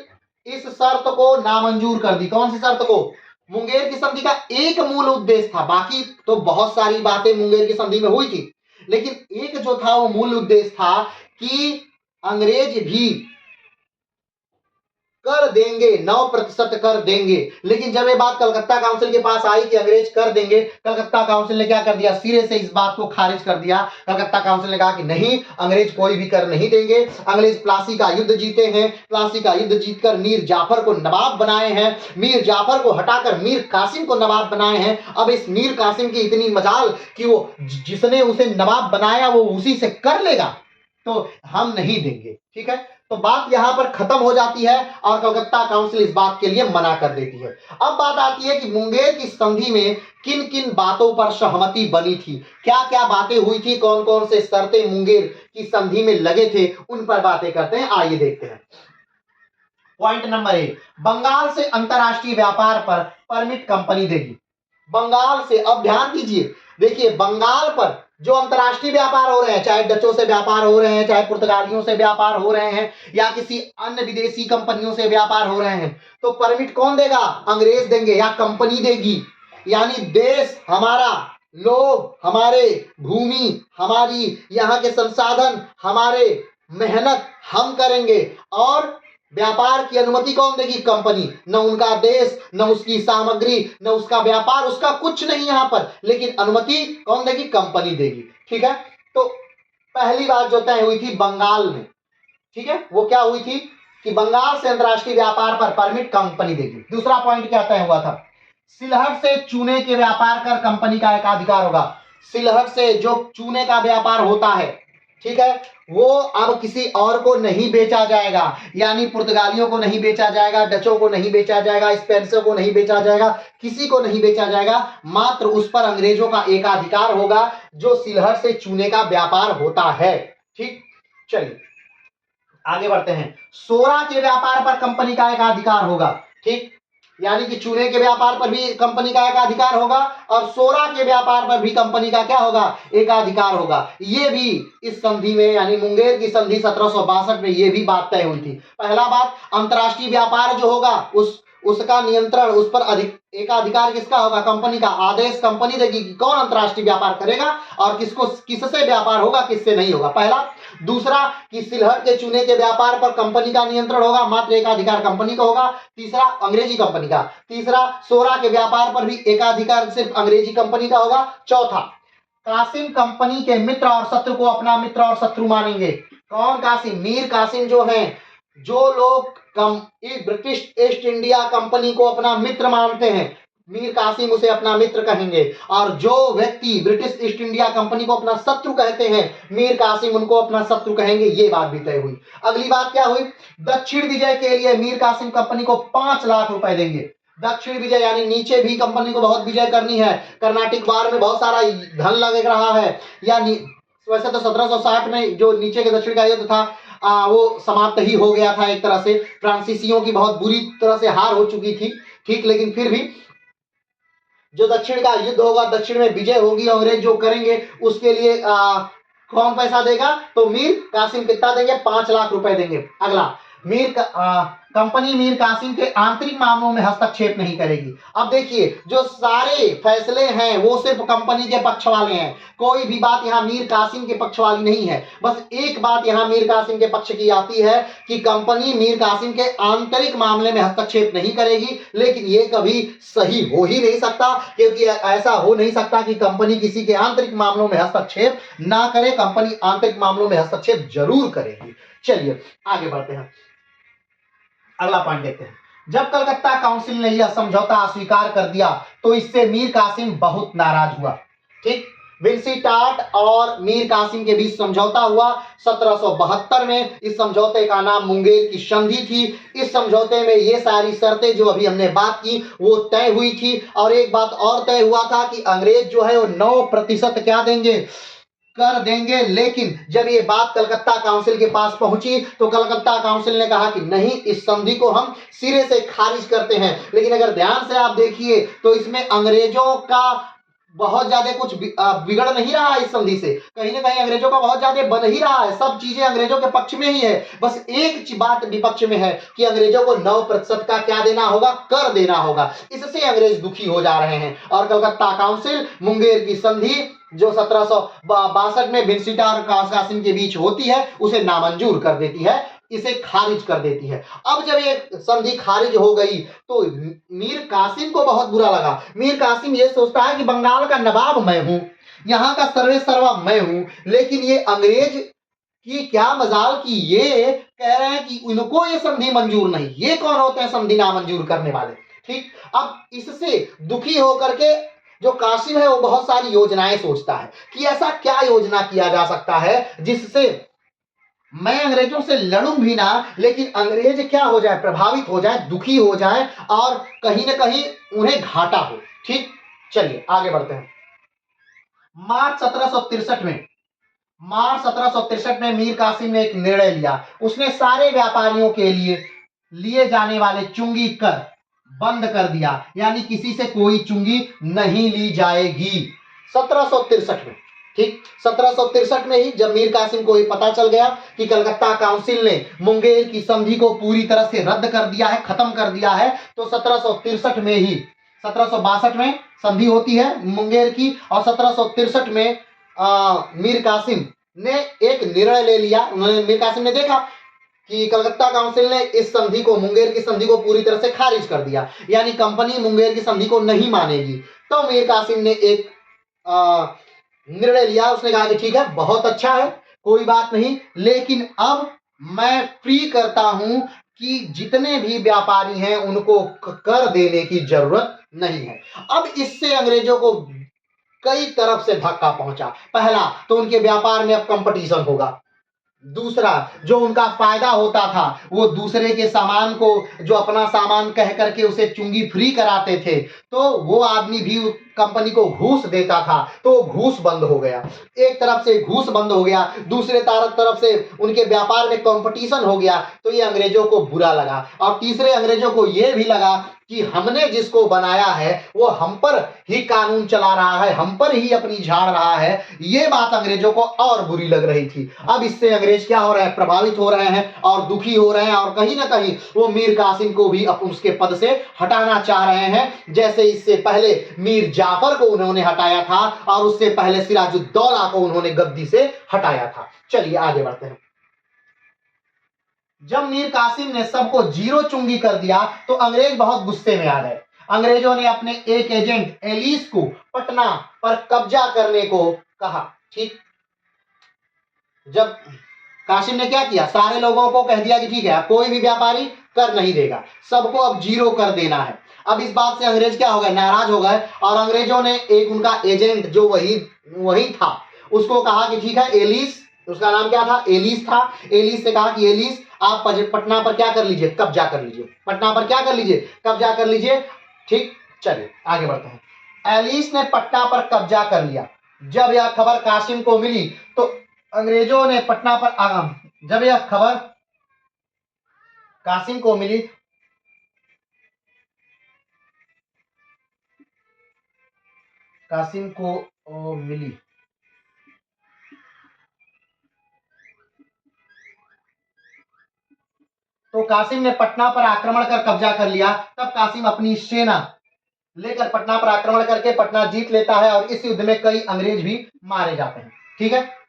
इस शर्त को नामंजूर कर दी। कौन सी शर्त को? मुंगेर की संधि का एक मूल उद्देश्य था, बाकी तो बहुत सारी बातें मुंगेर की संधि में हुई थी, लेकिन एक जो था वो मूल उद्देश्य था कि अंग्रेज भी कर देंगे, 9% कर देंगे। लेकिन जब ये बात कलकत्ता काउंसिल के पास आई कि अंग्रेज कर देंगे, कलकत्ता काउंसिल ने क्या कर दिया? सिरे से इस बात को खारिज कर दिया। कलकत्ता काउंसिल ने कहा कि नहीं, अंग्रेज कोई भी कर नहीं देंगे। अंग्रेज प्लासी का युद्ध जीते हैं, प्लासी का युद्ध जीतकर मीर जाफर को नवाब बनाए हैं, मीर जाफर को हटाकर मीर कासिम को नवाब बनाए हैं। अब इस मीर कासिम की इतनी मजाल कि वो जिसने उसे नवाब बनाया वो उसी से कर लेगा, तो हम नहीं देंगे। ठीक है, तो बात यहां पर खत्म हो जाती है और कलकत्ता काउंसिल इस बात के लिए मना कर देती है। अब बात आती है कि मुंगेर की संधि में किन किन बातों पर सहमति बनी थी, क्या क्या बातें हुई थी, कौन कौन से शर्तें मुंगेर की संधि में लगे थे, उन पर बातें करते हैं। आइए देखते हैं। पॉइंट नंबर 1, बंगाल से अंतरराष्ट्रीय व्यापार पर परमिट कंपनी देगी। बंगाल से, अब ध्यान दीजिए, देखिए बंगाल पर जो अंतरराष्ट्रीय व्यापार हो रहे हैं, चाहे डचों से व्यापार हो रहे हैं, चाहे पुर्तगालियों से व्यापार हो रहे हैं, या किसी अन्य विदेशी कंपनियों से व्यापार हो रहे हैं, तो परमिट कौन देगा? अंग्रेज देंगे या कंपनी देगी। यानी देश हमारा, लोग हमारे, भूमि हमारी, यहाँ के संसाधन हमारे, मेहनत हम करेंगे, और व्यापार की अनुमति कौन देगी? कंपनी। न उनका देश, न उसकी सामग्री, न उसका व्यापार, उसका कुछ नहीं यहां पर, लेकिन अनुमति कौन देगी? कंपनी देगी। ठीक है, तो पहली बात जो तय हुई थी बंगाल में, ठीक है, वो क्या हुई थी कि बंगाल से अंतरराष्ट्रीय व्यापार पर परमिट कंपनी देगी। दूसरा पॉइंट क्या तय हुआ था? सिलहट से चूने के व्यापार कर कंपनी का एकाधिकार होगा। सिलहट से जो चूने का व्यापार होता है, ठीक है, वो अब किसी और को नहीं बेचा जाएगा, यानी पुर्तगालियों को नहीं बेचा जाएगा, डचों को नहीं बेचा जाएगा, स्पेनिशों को नहीं बेचा जाएगा, किसी को नहीं बेचा जाएगा, मात्र उस पर अंग्रेजों का एकाधिकार होगा जो सिलहट से चूने का व्यापार होता है। ठीक, चलिए आगे बढ़ते हैं। सोरा के व्यापार पर कंपनी का एकाधिकार होगा। ठीक, यानी कि चूने के व्यापार पर भी कंपनी का एकाधिकार होगा और सोरा के व्यापार पर भी कंपनी का क्या होगा? एकाधिकार होगा। ये भी इस संधि में, यानी मुंगेर की संधि 1762 में ये भी बात तय हुई थी। पहला बात, अंतरराष्ट्रीय व्यापार जो होगा उसका नियंत्रण, उस पर एकाधिकार किसका होगा? कंपनी का। आदेश कंपनी देगी कि कौन अंतरराष्ट्रीय व्यापार करेगा और किसको, किससे व्यापार होगा, किससे नहीं होगा, पहला। दूसरा कि सिलहट के चूने के व्यापार पर कंपनी का नियंत्रण होगा, मात्र एकाधिकार कंपनी का होगा। तीसरा, अंग्रेजी कंपनी का। तीसरा, सोरा के व्यापार पर भी एकाधिकार सिर्फ अंग्रेजी कंपनी का होगा। चौथा, कासिम कंपनी के मित्र और शत्रु को अपना मित्र और शत्रु मानेंगे। कौन कासिम? मीर कासिम जो हैं, जो लोग ब्रिटिश ईस्ट इंडिया कंपनी को अपना मित्र मानते हैं, मीर कासिम उसे अपना मित्र कहेंगे, और जो व्यक्ति ब्रिटिश ईस्ट इंडिया कंपनी को अपना शत्रु कहते हैं, मीर कासिम उनको अपना शत्रु कहेंगे। ये बात भी तय हुई। अगली बात क्या हुई? दक्षिण विजय के लिए मीर कासिम कंपनी को 5 लाख रुपए देंगे। दक्षिण विजय यानी नीचे भी कंपनी को बहुत विजय करनी है, कर्नाटिक वार में बहुत सारा धन लग रहा है, या वैसे तो 1760 में जो नीचे के दक्षिण का युद्ध था वो समाप्त ही हो गया था एक तरह से, फ्रांसीसियों की बहुत बुरी तरह से हार हो चुकी थी। ठीक, लेकिन फिर भी जो दक्षिण का युद्ध होगा, दक्षिण में विजय होगी, अंग्रेज जो करेंगे उसके लिए कौन पैसा देगा? तो मीर कासिम कितना देंगे? 5 लाख रुपए देंगे। अगला, कंपनी मीर कासिम के आंतरिक मामलों में हस्तक्षेप नहीं करेगी। अब देखिए, जो सारे फैसले हैं वो सिर्फ कंपनी के पक्ष वाले हैं, कोई भी बात यहाँ मीर कासिम के पक्ष वाली नहीं है। बस एक बात यहाँ मीर कासिम के पक्ष की आती है कि कंपनी मीर कासिम के आंतरिक मामले में हस्तक्षेप नहीं करेगी, लेकिन ये कभी सही हो ही नहीं सकता, क्योंकि ऐसा हो नहीं सकता कि कंपनी किसी के आंतरिक मामलों में हस्तक्षेप ना करे। कंपनी आंतरिक मामलों में हस्तक्षेप जरूर करेगी। चलिए आगे बढ़ते हैं, अगला पॉइंट देखते हैं। जब कलकत्ता काउंसिल ने यह समझौता अस्वीकार कर दिया तो इससे मीर कासिम बहुत नाराज हुआ। ठीक, विंसीटाट और मीर कासिम के बीच समझौता हुआ 1772 में। इस समझौते का नाम मुंगेर की संधि थी। इस समझौते में ये सारी शर्तें जो अभी हमने बात की वो तय हुई थी। और एक बात और तय हुआ था कि अंग्रेज जो है वो 9% क्या देंगे, कर देंगे। लेकिन जब ये बात कलकत्ता काउंसिल के पास पहुंची तो कलकत्ता काउंसिल ने कहा कि नहीं, इस संधि को हम सिरे से खारिज करते हैं। लेकिन अगर ध्यान से आप देखिए तो इसमें अंग्रेजों का बहुत ज्यादा कुछ बिगड़ नहीं रहा है। इस संधि से कहीं ना कहीं अंग्रेजों का बहुत ज्यादा बन ही रहा है। सब चीजें अंग्रेजों के पक्ष में ही है। बस एक बात विपक्ष में है कि अंग्रेजों को 9% का क्या देना होगा, कर देना होगा। इससे अंग्रेज दुखी हो जा रहे हैं और कलकत्ता काउंसिल मुंगेर की संधि जो 1762 में विंसीटा और कासिम के बीच होती है उसे नामंजूर कर देती है, इसे खारिज कर देती है। अब जब ये संधि खारिज हो गई तो मीर कासिम को बहुत बुरा लगा। मीर कासिम ये सोचता है कि बंगाल का नवाब मैं हूं, यहाँ का सर्वे सर्वा मैं हूं, लेकिन ये अंग्रेज की क्या मजाल की ये कह रहे हैं कि उनको ये संधि मंजूर नहीं। ये कौन होते हैं संधि नामंजूर करने वाले? ठीक, अब इससे दुखी होकर के जो कासिम है वो बहुत सारी योजनाएं सोचता है कि ऐसा क्या योजना किया जा सकता है जिससे मैं अंग्रेजों से लड़ूं भी ना, लेकिन अंग्रेज क्या हो जाए, प्रभावित हो जाए, दुखी हो जाए और कहीं ना कहीं उन्हें घाटा हो। ठीक, चलिए आगे बढ़ते हैं। मार्च 1763 में मीर कासिम ने एक निर्णय लिया। उसने सारे व्यापारियों के लिए लिए जाने वाले चुंगी कर बंद कर दिया, यानी किसी से कोई चुंगी नहीं ली जाएगी 1763 में। ठीक, 1763 में ही जब मीर कासिम को ये पता चल गया कि कलकत्ता काउंसिल ने मुंगेर की संधि को पूरी तरह से रद्द कर दिया है, खत्म कर दिया है, तो 1763 में ही 1762 में संधि होती है मुंगेर की और 1763 में मीर कासिम ने एक निर्णय ले लिया। मीर कासिम ने देखा कि कलकत्ता काउंसिल ने इस संधि को, मुंगेर की संधि को पूरी तरह से खारिज कर दिया, यानी कंपनी मुंगेर की संधि को नहीं मानेगी। तो मीर कासिम ने एक निर्णय लिया। उसने कहा कि ठीक है, बहुत अच्छा है, कोई बात नहीं, लेकिन अब मैं फ्री करता हूं कि जितने भी व्यापारी हैं उनको कर देने की जरूरत नहीं है। अब इससे अंग्रेजों को कई तरफ से धक्का पहुंचा। पहला तो उनके व्यापार में अब कंपटीशन होगा। दूसरा, जो उनका फायदा होता था वो दूसरे के सामान को, जो अपना सामान कह करके उसे चुंगी फ्री कराते थे, तो वो आदमी भी कंपनी को घूस देता था, तो घूस बंद हो गया। एक तरफ से घूस बंद हो गया, दूसरे तरफ से उनके व्यापार में कंपटीशन हो गया, तो ये अंग्रेजों को बुरा लगा। और तीसरे, अंग्रेजों को ये भी लगा कि हमने जिसको बनाया है वो हम पर ही कानून चला रहा है, हम पर ही अपनी झाड़ रहा है। ये बात अंग्रेजों को और बुरी लग रही थी। अब इससे अंग्रेज क्या हो रहे हैं, प्रभावित हो रहे हैं और दुखी हो रहे हैं, और कहीं ना कहीं वो मीर कासिम को भी उसके पद से हटाना चाह रहे हैं, जैसे इससे पहले मीर जाफर को उन्होंने हटाया था और उससे पहले सिराजुद्दौला को उन्होंने गद्दी से हटाया था। चलिए आगे बढ़ते हैं। जब मीर कासिम ने सबको जीरो चुंगी कर दिया तो अंग्रेज बहुत गुस्से में आ गए। अंग्रेजों ने अपने एक एजेंट एलिस को पटना पर कब्जा करने को कहा। ठीक, जब कासिम ने क्या किया, सारे लोगों को कह दिया कि ठीक है, कोई भी व्यापारी कर नहीं देगा, सबको अब जीरो कर देना है। अब इस बात से अंग्रेज क्या हो गए, नाराज हो गए, और अंग्रेजों ने एक उनका एजेंट जो वही था उसको कहा कि ठीक है, एलिस, उसका नाम क्या था, एलिस था। एलिस से कहा कि एलिस, आप पटना पर क्या कर लीजिए, कब्जा कर लीजिए, पटना पर क्या कर लीजिए, कब्जा कर लीजिए। ठीक, चलिए आगे बढ़ते हैं। एलिस ने पटना पर कब्जा कर लिया। जब यह खबर कासिम को मिली तो अंग्रेजों ने पटना पर जब यह खबर कासिम को मिली तो कासिम ने पटना पर आक्रमण कर कब्जा कर लिया। तब कासिम अपनी सेना लेकर पटना पर आक्रमण करके पटना जीत लेता है और इस युद्ध में कई अंग्रेज भी मारे जाते हैं। ठीक है,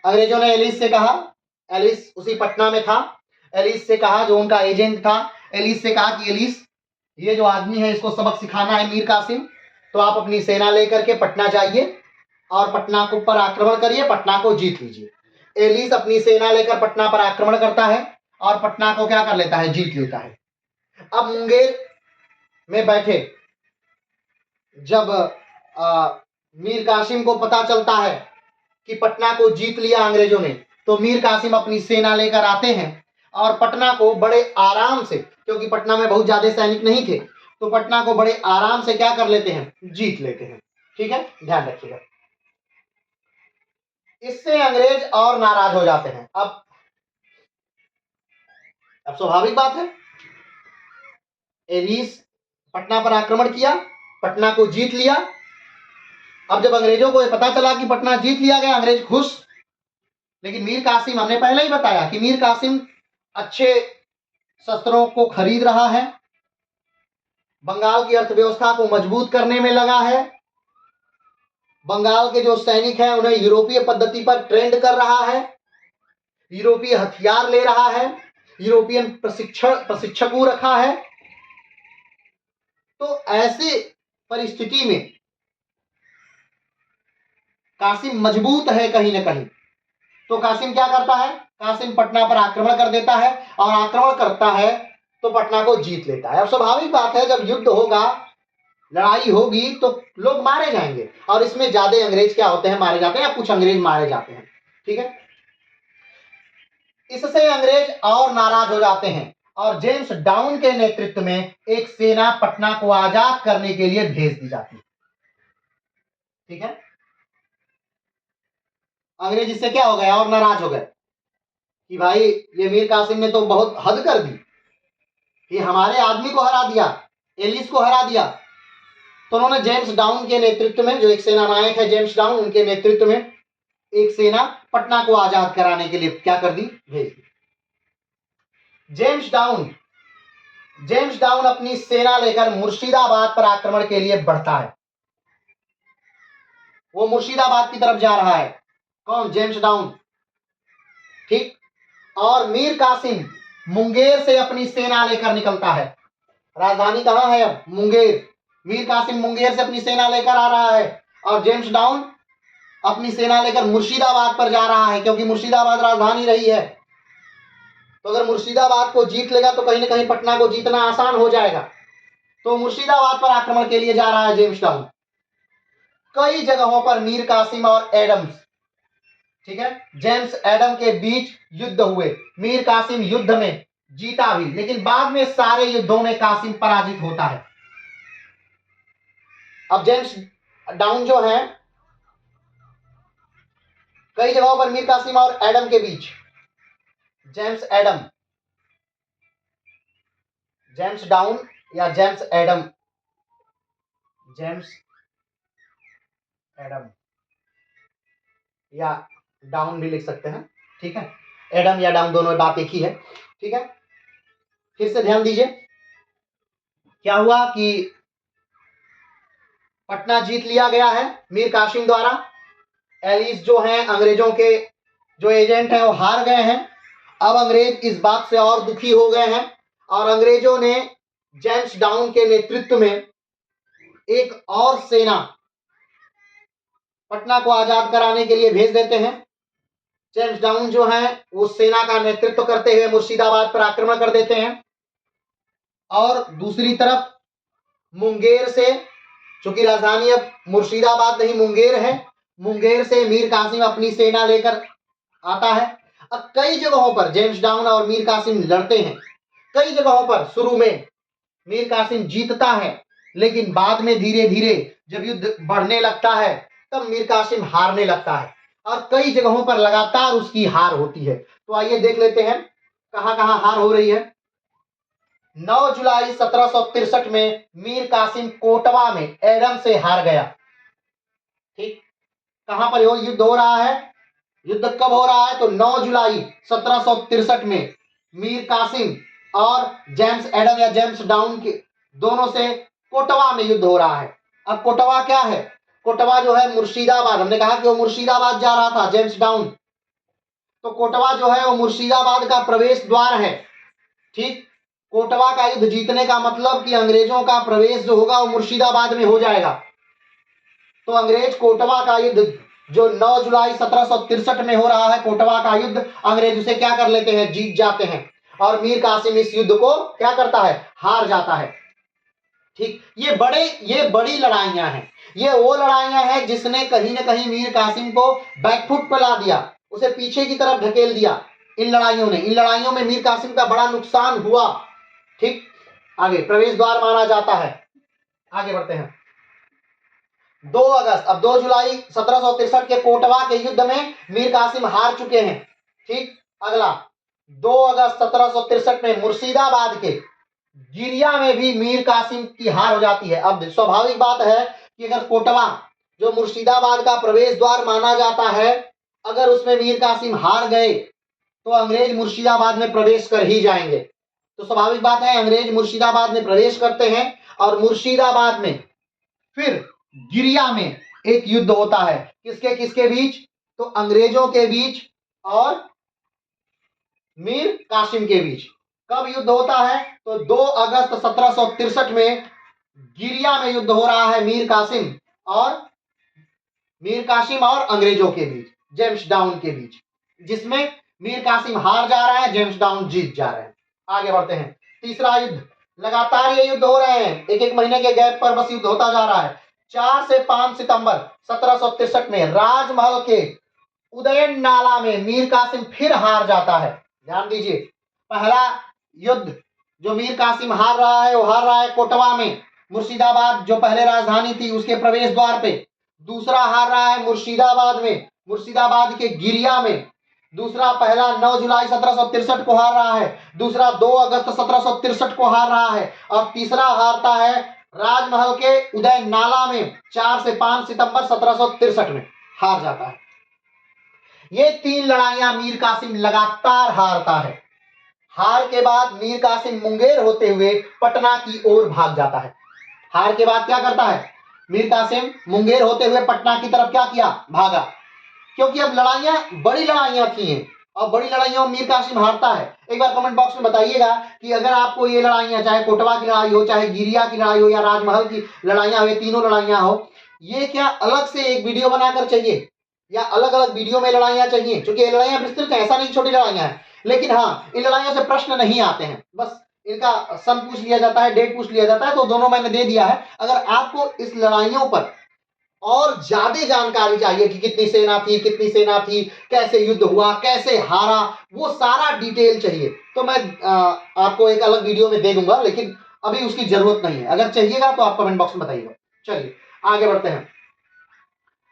अंग्रेजों ने एलिस से कहा, एलिस उसी पटना में था, एलिस से कहा, जो उनका एजेंट था, एलिस से कहा कि एलिस, ये जो आदमी है इसको सबक सिखाना है मीर कासिम, तो आप अपनी सेना लेकर के पटना जाइए और पटना को पर आक्रमण करिए, पटना को जीत लीजिए। एलिस अपनी सेना लेकर पटना पर आक्रमण करता है और पटना को क्या कर लेता है, जीत लेता है। अब मुंगेर में बैठे जब मीर कासिम को पता चलता है कि पटना को जीत लिया अंग्रेजों ने, तो मीर कासिम अपनी सेना लेकर आते हैं और पटना को बड़े आराम से, क्योंकि पटना में बहुत ज्यादा सैनिक नहीं थे, तो पटना को बड़े आराम से क्या कर लेते हैं, जीत लेते हैं। ठीक है, ध्यान रखिएगा। इससे अंग्रेज और नाराज हो जाते हैं। अब स्वाभाविक बात है, एलिस पटना पर आक्रमण किया, पटना को जीत लिया। अब जब अंग्रेजों को पता चला कि पटना जीत लिया गया, अंग्रेज खुश। लेकिन मीर कासिम, हमने पहले ही बताया कि मीर कासिम अच्छे शस्त्रों को खरीद रहा है, बंगाल की अर्थव्यवस्था को मजबूत करने में लगा है, बंगाल के जो सैनिक हैं उन्हें यूरोपीय पद्धति पर ट्रेंड कर रहा है, यूरोपीय हथियार ले रहा है, यूरोपियन प्रशिक्षकों रखा है। तो ऐसे परिस्थिति में कासिम मजबूत है कहीं ना कहीं। तो कासिम क्या करता है, कासिम पटना पर आक्रमण कर देता है, और आक्रमण करता है तो पटना को जीत लेता है। अब स्वाभाविक बात है, जब युद्ध होगा, लड़ाई होगी, तो लोग मारे जाएंगे, और इसमें ज्यादा अंग्रेज क्या होते हैं, मारे जाते हैं, या कुछ अंग्रेज मारे जाते हैं। ठीक है, इससे अंग्रेज और नाराज हो जाते हैं, और जेम्स डाउन के नेतृत्व में एक सेना पटना को आजाद करने के लिए भेज दी जाती है। ठीक है, अंग्रेज इससे क्या हो गए, और नाराज हो गए कि भाई ये मीर कासिम ने तो बहुत हद कर दी, ये हमारे आदमी को हरा दिया, एलिस को हरा दिया। तो उन्होंने जेम्स डाउन के नेतृत्व में, जो एक सेना नायक है जेम्स डाउन, उनके नेतृत्व में एक सेना पटना को आजाद कराने के लिए क्या कर दी, भेज दी। जेम्स डाउन अपनी सेना लेकर मुर्शिदाबाद पर आक्रमण के लिए बढ़ता है। वो मुर्शिदाबाद की तरफ जा रहा है। कौन, जेम्स डाउन। ठीक, और मीर कासिम मुंगेर से अपनी सेना लेकर निकलता है। राजधानी कहां है अब, मुंगेर। मीर कासिम मुंगेर से अपनी सेना लेकर आ रहा है, और जेम्स डाउन अपनी सेना लेकर मुर्शिदाबाद पर जा रहा है, क्योंकि मुर्शिदाबाद राजधानी रही है। तो अगर मुर्शिदाबाद को जीत लेगा तो कहीं ना कहीं पटना को जीतना आसान हो जाएगा। तो मुर्शिदाबाद पर आक्रमण के लिए जा रहा है जेम्स डाउन। कई जगहों पर मीर कासिम और एडम्स, ठीक है, जेम्स एडम के बीच युद्ध हुए। मीर कासिम युद्ध में जीता भी, लेकिन बाद में सारे युद्धों में कासिम पराजित होता है। अब जेम्स डाउन जो है, कई जगहों पर मीर कासिम और एडम के बीच, जेम्स डाउन या जेम्स एडम या डाउन भी लिख सकते हैं। ठीक है, एडम या डाउन दोनों बात एक ही है। ठीक है, फिर से ध्यान दीजिए, क्या हुआ कि पटना जीत लिया गया है मीर कासिम द्वारा। एलिस जो हैं, अंग्रेजों के जो एजेंट हैं, वो हार गए हैं। अब अंग्रेज इस बात से और दुखी हो गए हैं, और अंग्रेजों ने जेम्स डाउन के नेतृत्व में एक और सेना पटना को आजाद कराने के लिए भेज देते हैं। जेम्स डाउन जो है, वो सेना का नेतृत्व करते हुए मुर्शिदाबाद पर आक्रमण कर देते हैं। और दूसरी तरफ मुंगेर से, चूंकि राजधानी अब मुर्शिदाबाद नहीं मुंगेर है, मुंगेर से मीर कासिम अपनी सेना लेकर आता है। अब कई जगहों पर जेम्स डाउन और मीर कासिम लड़ते हैं। कई जगहों पर शुरू में मीर कासिम जीतता है, लेकिन बाद में धीरे धीरे जब युद्ध बढ़ने लगता है, तब मीर कासिम हारने लगता है, और कई जगहों पर लगातार उसकी हार होती है। तो आइए देख लेते हैं कहां कहां हार हो रही है। 9 जुलाई 1763 में मीर कासिम कोटवा में एडम से हार गया। ठीक, कहां पर युद्ध हो रहा है, युद्ध कब हो रहा है, तो 9 जुलाई 1763 में मीर कासिम और जेम्स एडम या जेम्स डाउन के दोनों से कोटवा में युद्ध हो रहा है। अब कोटवा क्या है, कोटवा जो है मुर्शिदाबाद, हमने कहा कि वो मुर्शिदाबाद जा रहा था जेम्स डाउन, तो कोटवा जो है वो मुर्शिदाबाद का प्रवेश द्वार है। ठीक, कोटवा का युद्ध जीतने का मतलब कि अंग्रेजों का प्रवेश जो होगा वो मुर्शिदाबाद में हो जाएगा। तो अंग्रेज कोटवा का युद्ध जो 9 जुलाई 1763 में हो रहा है, कोटवा का युद्ध, अंग्रेज उसे क्या कर लेते हैं, जीत जाते हैं, और मीर कासिम इस युद्ध को क्या करता है, हार जाता है। ठीक, ये बड़ी लड़ाइयां हैं। ये वो लड़ाइयां हैं जिसने कहीं ना कहीं मीर कासिम को बैकफुट पर ला दिया, उसे पीछे की तरफ ढकेल दिया। इन लड़ाइयों में मीर कासिम का बड़ा नुकसान हुआ। ठीक, आगे प्रवेश द्वार माना जाता है। आगे बढ़ते हैं। 2 अगस्त, अब 2 जुलाई 1763 के कोटवा के युद्ध में मीर कासिम हार चुके हैं। ठीक, अगला 2 अगस्त 1763 में मुर्शिदाबाद के गिरिया में भी मीर कासिम की हार हो जाती है। अब स्वाभाविक बात है कि अगर कोटवा जो मुर्शिदाबाद का प्रवेश द्वार माना जाता है, अगर उसमें मीर कासिम हार गए तो अंग्रेज मुर्शिदाबाद में प्रवेश कर ही जाएंगे। तो स्वाभाविक बात है अंग्रेज मुर्शिदाबाद में प्रवेश करते हैं और मुर्शिदाबाद में फिर गिरिया में एक युद्ध होता है। किसके किसके बीच? तो अंग्रेजों के बीच और मीर कासिम के बीच। कब युद्ध होता है? तो 2 अगस्त 1763 में गिरिया में युद्ध हो रहा है मीर कासिम और अंग्रेजों के बीच, जेम्स टाउन के बीच, जिसमें मीर कासिम हार जा रहा है, जेम्स टाउन जीत जा रहे हैं। आगे बढ़ते हैं। तीसरा युद्ध, लगातार ये युद्ध हो रहे हैं, एक एक महीने के गैप पर बस युद्ध होता जा रहा है। 4 से 5 सितंबर 1763 में राजमहल के उदयन नाला में मीर कासिम फिर हार जाता है। ध्यान दीजिए, पहला युद्ध जो मीर कासिम हार रहा है वो हार रहा है कोटवा में, मुर्शिदाबाद जो पहले राजधानी थी उसके प्रवेश द्वार पे। दूसरा हार रहा है मुर्शिदाबाद में, मुर्शिदाबाद के गिरिया में। दूसरा, पहला 9 जुलाई 1763 को हार रहा है, दूसरा 2 अगस्त 1763 को हार रहा है, और तीसरा हारता है राजमहल के उदय नाला में 4 से 5 सितंबर 1763 में हार जाता है। ये 3 लड़ाइयां मीर कासिम लगातार हारता है। हार के बाद मीर कासिम मुंगेर होते हुए पटना की ओर भाग जाता है। हार के बाद क्या करता है मीर कासिम? मुंगेर होते हुए पटना की तरफ क्या किया? भागा, क्योंकि अब लड़ाइयां बड़ी लड़ाइयां थी और बड़ी लड़ाइयों में मीर कासिम हारता है। एक बार कमेंट बॉक्स में बताइएगा कि अगर आपको ये लड़ाइयां, चाहे कोटवा की लड़ाई हो, चाहे गिरिया की लड़ाई हो, या राजमहल की लड़ाइयां हो, तीनों लड़ाइयां हो, ये क्या अलग से एक वीडियो बनाकर चाहिए या अलग अलग वीडियो में लड़ाइयां चाहिए? क्योंकि ये लड़ाइयां विस्तृत है, ऐसा नहीं छोटी लड़ाइयां हैं, लेकिन हाँ इन लड़ाइयों से प्रश्न नहीं आते हैं, बस इनका सन पूछ लिया जाता है, डेट पूछ लिया जाता है, तो दोनों मैंने दे दिया है। अगर आपको इस लड़ाइयों पर और ज्यादा जानकारी चाहिए कि कितनी सेना थी, कैसे युद्ध हुआ, कैसे हारा, वो सारा डिटेल चाहिए, तो मैं आपको एक अलग वीडियो में दे दूंगा, लेकिन अभी उसकी जरूरत नहीं है। अगर चाहिएगा तो आप कमेंट बॉक्स में बताइएगा। चलिए आगे बढ़ते हैं।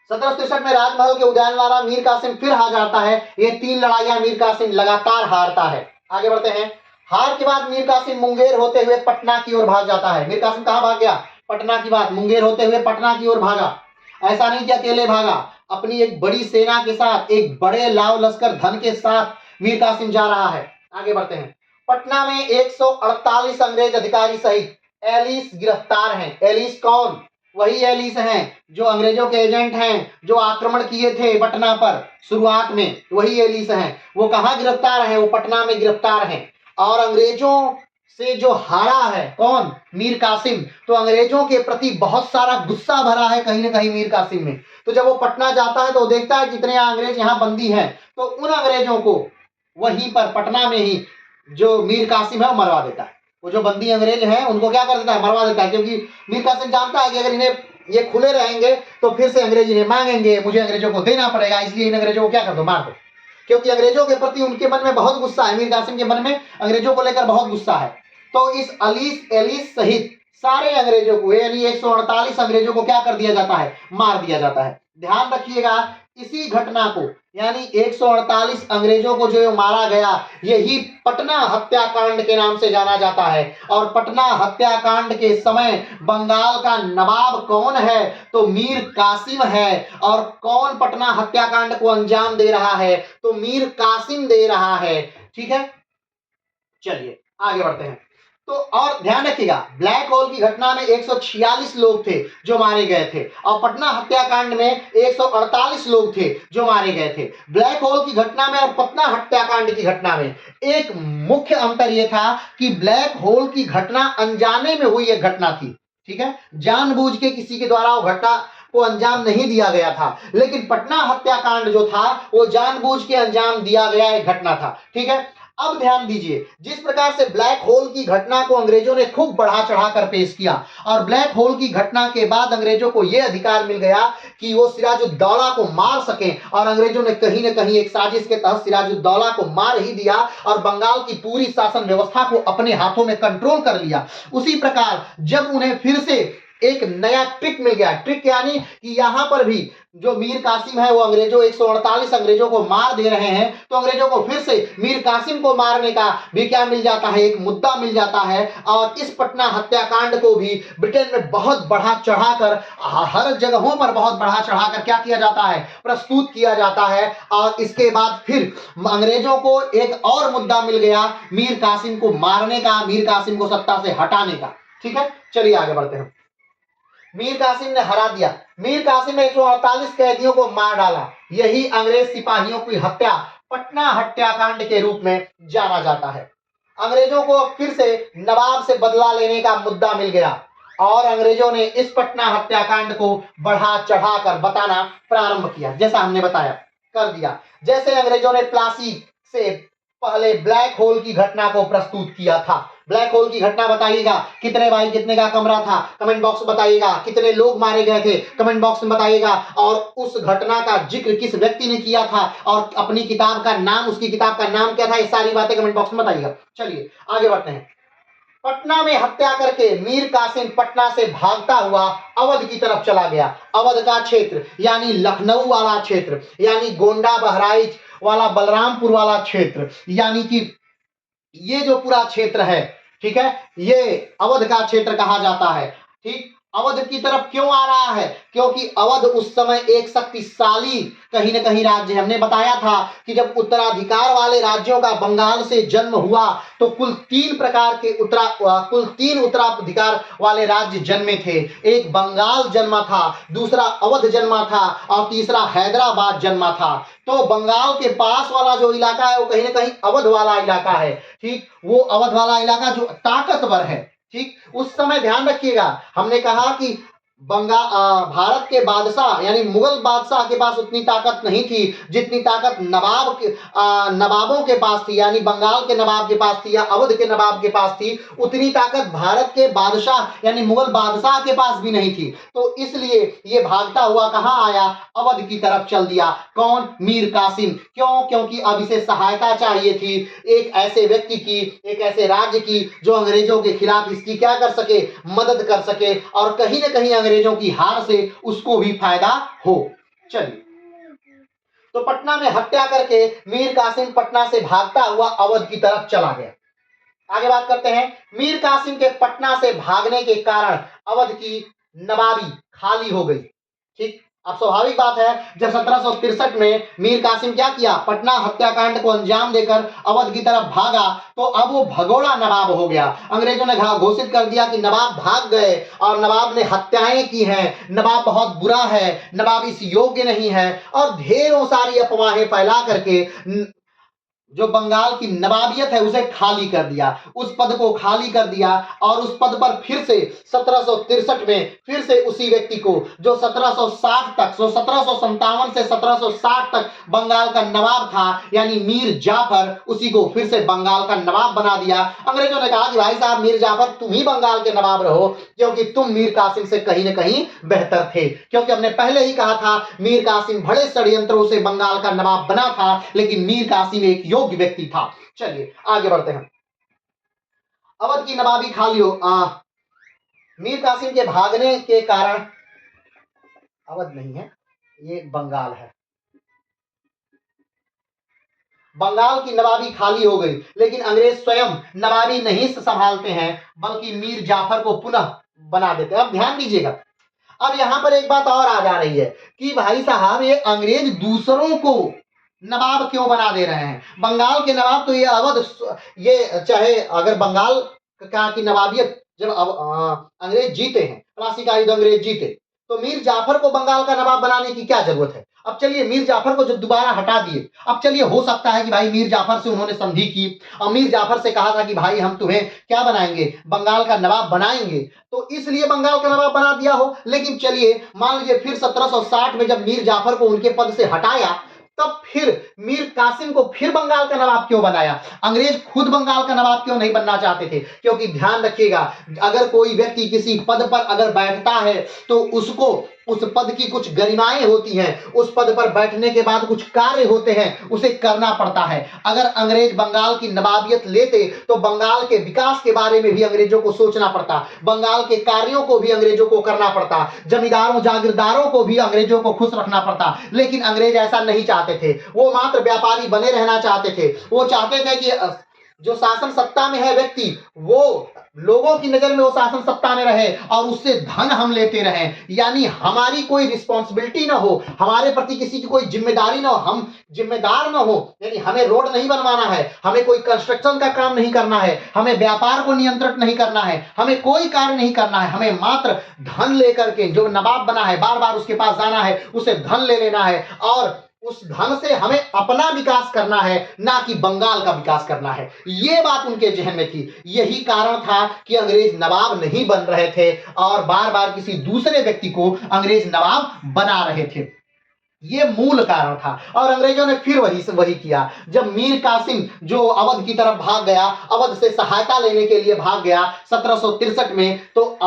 1763 में राजमहल के उदयननाला मीर कासिम फिर हार जाता है। ये 3 लड़ाइयां मीर कासिम लगातार हारता है। आगे बढ़ते हैं। हार के बाद मीर कासिम मुंगेर होते हुए पटना की ओर भाग जाता है। मीर कासिम कहां भाग गया? पटना की बात, मुंगेर होते हुए पटना की ओर भागा। ऐसा नहीं कि अकेले भागा, अपनी एक बड़ी सेना के साथ, एक बड़े लाव लश्कर धन के साथ मीर कासिम जा रहा है। आगे बढ़ते हैं। पटना में 148 अंग्रेज अधिकारी सहित एलिस गिरफ्तार हैं। एलिस कौन? वही एलिस हैं जो अंग्रेजों के एजेंट हैं, जो आक्रमण किए थे पटना पर शुरुआत में, वही एलिस हैं। वो कहां गिरफ्तार हैं? वो पटना में गिरफ्तार हैं। और अंग्रेजों से जो हारा है कौन? मीर कासिम। तो अंग्रेजों के प्रति बहुत सारा गुस्सा भरा है कहीं ना कहीं मीर कासिम में। तो जब वो पटना जाता है तो देखता है कितने अंग्रेज यहाँ बंदी हैं, तो उन अंग्रेजों को वहीं पर पटना में ही जो मीर कासिम है वो मरवा देता है। वो जो बंदी अंग्रेज हैं उनको क्या कर देता है? मरवा देता है, क्योंकि मीर कासिम जानता है कि अगर इन्हें ये खुले रहेंगे तो फिर से अंग्रेज इन्हें मांगेंगे, मुझे अंग्रेजों को देना पड़ेगा, इसलिए इन अंग्रेजों को क्या कर दो? मार दो। क्योंकि अंग्रेजों के प्रति उनके मन में बहुत गुस्सा है, मीर कासिम के मन में अंग्रेजों को लेकर बहुत गुस्सा है। तो इस एलिस सहित सारे अंग्रेजों को, यानी 148 अंग्रेजों को क्या कर दिया जाता है? मार दिया जाता है। ध्यान रखिएगा, इसी घटना को, यानी 148 अंग्रेजों को जो मारा गया, यही पटना हत्याकांड के नाम से जाना जाता है। और पटना हत्याकांड के समय बंगाल का नवाब कौन है? तो मीर कासिम है। और कौन पटना हत्याकांड को अंजाम दे रहा है? तो मीर कासिम दे रहा है। ठीक है, चलिए आगे बढ़ते हैं। तो और ध्यान रखिएगा, ब्लैक होल की घटना में 146 लोग थे जो मारे गए थे, और पटना हत्याकांड में 148 लोग थे जो मारे गए थे। ब्लैक होल की घटना में और पटना हत्याकांड की घटना में एक मुख्य अंतर यह था कि ब्लैक होल की घटना अनजाने में हुई एक घटना थी। ठीक है, जानबूझ के किसी के द्वारा वो घटना को अंजाम नहीं दिया गया था। लेकिन पटना हत्याकांड जो था वो जानबूझ के अंजाम दिया गया एक घटना था। ठीक है, अब ध्यान दीजिए, जिस प्रकार से ब्लैक होल की घटना को अंग्रेजों ने खूब बढ़ा चढ़ा कर पेश किया और ब्लैक होल की घटना के बाद अंग्रेजों को यह अधिकार मिल गया कि वो सिराजुद्दौला को मार सकें, और अंग्रेजों ने कहीं न कहीं एक साजिश के तहत सिराजुद्दौला को मार ही दिया और बंगाल की पूरी शासन व्यवस्था को अपने हाथों में कंट्रोल कर लिया। उसी प्रकार जब उन्हें फिर से एक नया ट्रिक मिल गया, ट्रिक यानी कि यहां पर भी जो मीर कासिम है वो अंग्रेजों 148 अंग्रेजों को मार दे रहे हैं, तो अंग्रेजों को फिर से मीर कासिम को मारने का भी क्या मिल जाता है, एक मुद्दा मिल जाता है। और इस पटना हत्याकांड को भी ब्रिटेन में बहुत बढ़ा चढ़ाकर, हर जगहों पर बहुत बढ़ा चढ़ाकर क्या किया जाता है, प्रस्तुत किया जाता है। और इसके बाद फिर अंग्रेजों को एक और मुद्दा मिल गया मीर कासिम को मारने का, मीर कासिम को सत्ता से हटाने का। ठीक है, चलिए आगे बढ़ते हैं। मीर कासिम ने हरा दिया, मीर कासिम ने 148 कैदियों को मार डाला। यही अंग्रेज सिपाहियों की हत्या पटना हत्याकांड के रूप में जाना जाता है। अंग्रेजों को फिर से नवाब से बदला लेने का मुद्दा मिल गया और अंग्रेजों ने इस पटना हत्याकांड को बढ़ा चढ़ाकर बताना प्रारंभ किया, जैसा हमने बताया कर दिया। जैसे अंग्रेजों ने प्लासी से पहले ब्लैक होल की घटना को प्रस्तुत किया था। ब्लैक होल की घटना बताइएगा, कितने बाई कितने का कमरा था, कमेंट बॉक्स में बताइएगा। कितने लोग मारे गए थे, कमेंट बॉक्स में बताइएगा। और उस घटना का जिक्र किस व्यक्ति ने किया था और अपनी किताब का नाम, उसकी किताब का नाम क्या था, ये सारी बातें कमेंट बॉक्स में बताइएगा। चलिए आगे बढ़ते हैं। पटना में हत्या करके मीर कासिम पटना से भागता हुआ अवध की तरफ चला गया। अवध का क्षेत्र यानी लखनऊ वाला क्षेत्र, यानी गोंडा बहराइच वाला, बलरामपुर वाला क्षेत्र, यानी कि ये जो पूरा क्षेत्र है, ठीक है, ये अवध का क्षेत्र कहा जाता है। ठीक, अवध की तरफ क्यों आ रहा है, क्योंकि अवध उस समय एक शक्तिशाली कहीं न कहीं राज्य है। हमने बताया था कि जब उत्तराधिकार वाले राज्यों का बंगाल से जन्म हुआ तो कुल तीन उत्तराधिकार वाले राज्य जन्मे थे। एक बंगाल जन्मा था, दूसरा अवध जन्मा था और तीसरा हैदराबाद जन्मा था। तो बंगाल के पास वाला जो इलाका है वो कहीं ना कहीं अवध वाला इलाका है। ठीक, वो अवध वाला इलाका जो ताकतवर है। ठीक, उस समय ध्यान रखिएगा, हमने कहा कि भारत के बादशाह यानी मुगल बादशाह के पास उतनी ताकत नहीं थी जितनी ताकत नवाबों के पास थी, यानी बंगाल के नवाब के पास थी या अवध के नवाब के पास थी। उतनी ताकत भारत के बादशाह यानी मुगल बादशाह के पास भी नहीं थी। तो इसलिए ये भागता हुआ कहां आया, अवध की तरफ चल दिया। कौन, मीर कासिम। क्यों, क्योंकि अब इसे सहायता चाहिए थी एक ऐसे व्यक्ति की, एक ऐसे राज्य की जो अंग्रेजों के खिलाफ इसकी क्या कर सके, मदद कर सके और कहीं ना कहीं अंग्रेजों की हार से उसको भी फायदा हो। चलिए, तो पटना में हत्या करके मीर कासिम पटना से भागता हुआ अवध की तरफ चला गया। आगे बात करते हैं। मीर कासिम के पटना से भागने के कारण अवध की नवाबी खाली हो गई। ठीक, अब स्वाभाविक बात है, जब 1763 में मीर कासिम क्या किया, पटना हत्याकांड को अंजाम देकर अवध की तरफ भागा, तो अब वो भगोड़ा नवाब हो गया। अंग्रेजों ने घोषित कर दिया कि नवाब भाग गए और नवाब ने हत्याएं की हैं, नवाब बहुत बुरा है, नवाब इस योग्य नहीं है, और ढेरों सारी अफवाहें फैला करके जो बंगाल की नवाबियत है उसे खाली कर दिया, उस पद को खाली कर दिया। और उस पद पर फिर से 1763 में फिर से उसी व्यक्ति को जो 1760 तक, 1757 से 1760 तक बंगाल का नवाब था यानी मीर जाफर, उसी को फिर से बंगाल का नवाब बना दिया। अंग्रेजों ने कहा कि भाई साहब मीर जाफर तुम ही बंगाल के नवाब रहो, क्योंकि तुम मीर कासिम से कहीं ना कहीं बेहतर थे। क्योंकि हमने पहले ही कहा था मीर कासिम बड़े षड्यंत्रों से बंगाल का नवाब बना था, लेकिन मीर कासिम एक योग्य व्यक्ति था। चलिए आगे बढ़ते हैं। अवध की नवाबी खाली हो, मीर कासिम के भागने के कारण, अवध नहीं है ये बंगाल है, बंगाल की नवाबी खाली हो गई, लेकिन अंग्रेज स्वयं नवाबी नहीं संभालते हैं बल्कि मीर जाफर को पुनः बना देते हैं। अब ध्यान दीजिएगा, अब यहां पर एक बात और आ जा रही है कि भाई साहब ये अंग्रेज दूसरों को नवाब क्यों बना दे रहे हैं। बंगाल के नवाब तो ये अवध, ये चाहे अगर बंगाल का की नवाबियत जब अंग्रेज जीते हैं, प्लासी का युद्ध अंग्रेज जीते, तो मीर जाफर को बंगाल का नवाब बनाने की क्या जरूरत है। अब चलिए मीर जाफर को जब दोबारा हटा दिए, अब चलिए हो सकता है कि भाई मीर जाफर से उन्होंने संधि की और मीर जाफर से कहा था कि भाई हम तुम्हें क्या बनाएंगे, बंगाल का नवाब बनाएंगे, तो इसलिए बंगाल का नवाब बना दिया हो। लेकिन चलिए मान लीजिए फिर 1760 में जब मीर जाफर को उनके पद से हटाया, तब फिर मीर कासिम को फिर बंगाल का नवाब क्यों बनाया? अंग्रेज खुद बंगाल का नवाब क्यों नहीं बनना चाहते थे? क्योंकि ध्यान रखिएगा, अगर कोई व्यक्ति किसी पद पर अगर बैठता है तो उसको उस पद की कुछ गरिमाएं होती हैं, उस पद पर बैठने के बाद कुछ कार्य होते हैं, उसे करना पड़ता है। अगर अंग्रेज बंगाल की नवाबियत लेते तो बंगाल के विकास के बारे में भी अंग्रेजों को सोचना पड़ता, बंगाल के कार्यों को भी अंग्रेजों को करना पड़ता, जमींदारों जागीरदारों को भी अंग्रेजों को खुश रखना पड़ता। लेकिन अंग्रेज ऐसा नहीं चाहते थे, वो मात्र व्यापारी बने रहना चाहते थे। वो चाहते थे कि जो शासन सत्ता में है व्यक्ति, वो लोगों की नजर में वो शासन सत्ता में रहे और उससे धन हम लेते रहें, यानी हमारी कोई रिस्पॉन्सिबिलिटी ना हो, हमारे प्रति किसी की कोई जिम्मेदारी ना हो, हम जिम्मेदार ना हो। यानी हमें रोड नहीं बनवाना है, हमें कोई कंस्ट्रक्शन का काम नहीं करना है, हमें व्यापार को नियंत्रित नहीं करना है, हमें कोई कार्य नहीं करना है, हमें मात्र धन लेकर के जो नवाब बना है बार बार उसके पास जाना है, उसे धन ले लेना है और उस धन से हमें अपना विकास करना है, ना कि बंगाल का विकास करना है। ये बात उनके जहन में थी। यही कारण था कि अंग्रेज नवाब नहीं बन रहे थे और बार बार किसी दूसरे व्यक्ति को अंग्रेज नवाब बना रहे थे। ये मूल कारण था। और अंग्रेजों ने फिर वही किया। जब मीर कासिम जो अवध की तरफ भाग गया, अवध से सहायता लेने के लिए भाग गया 1763 में, तो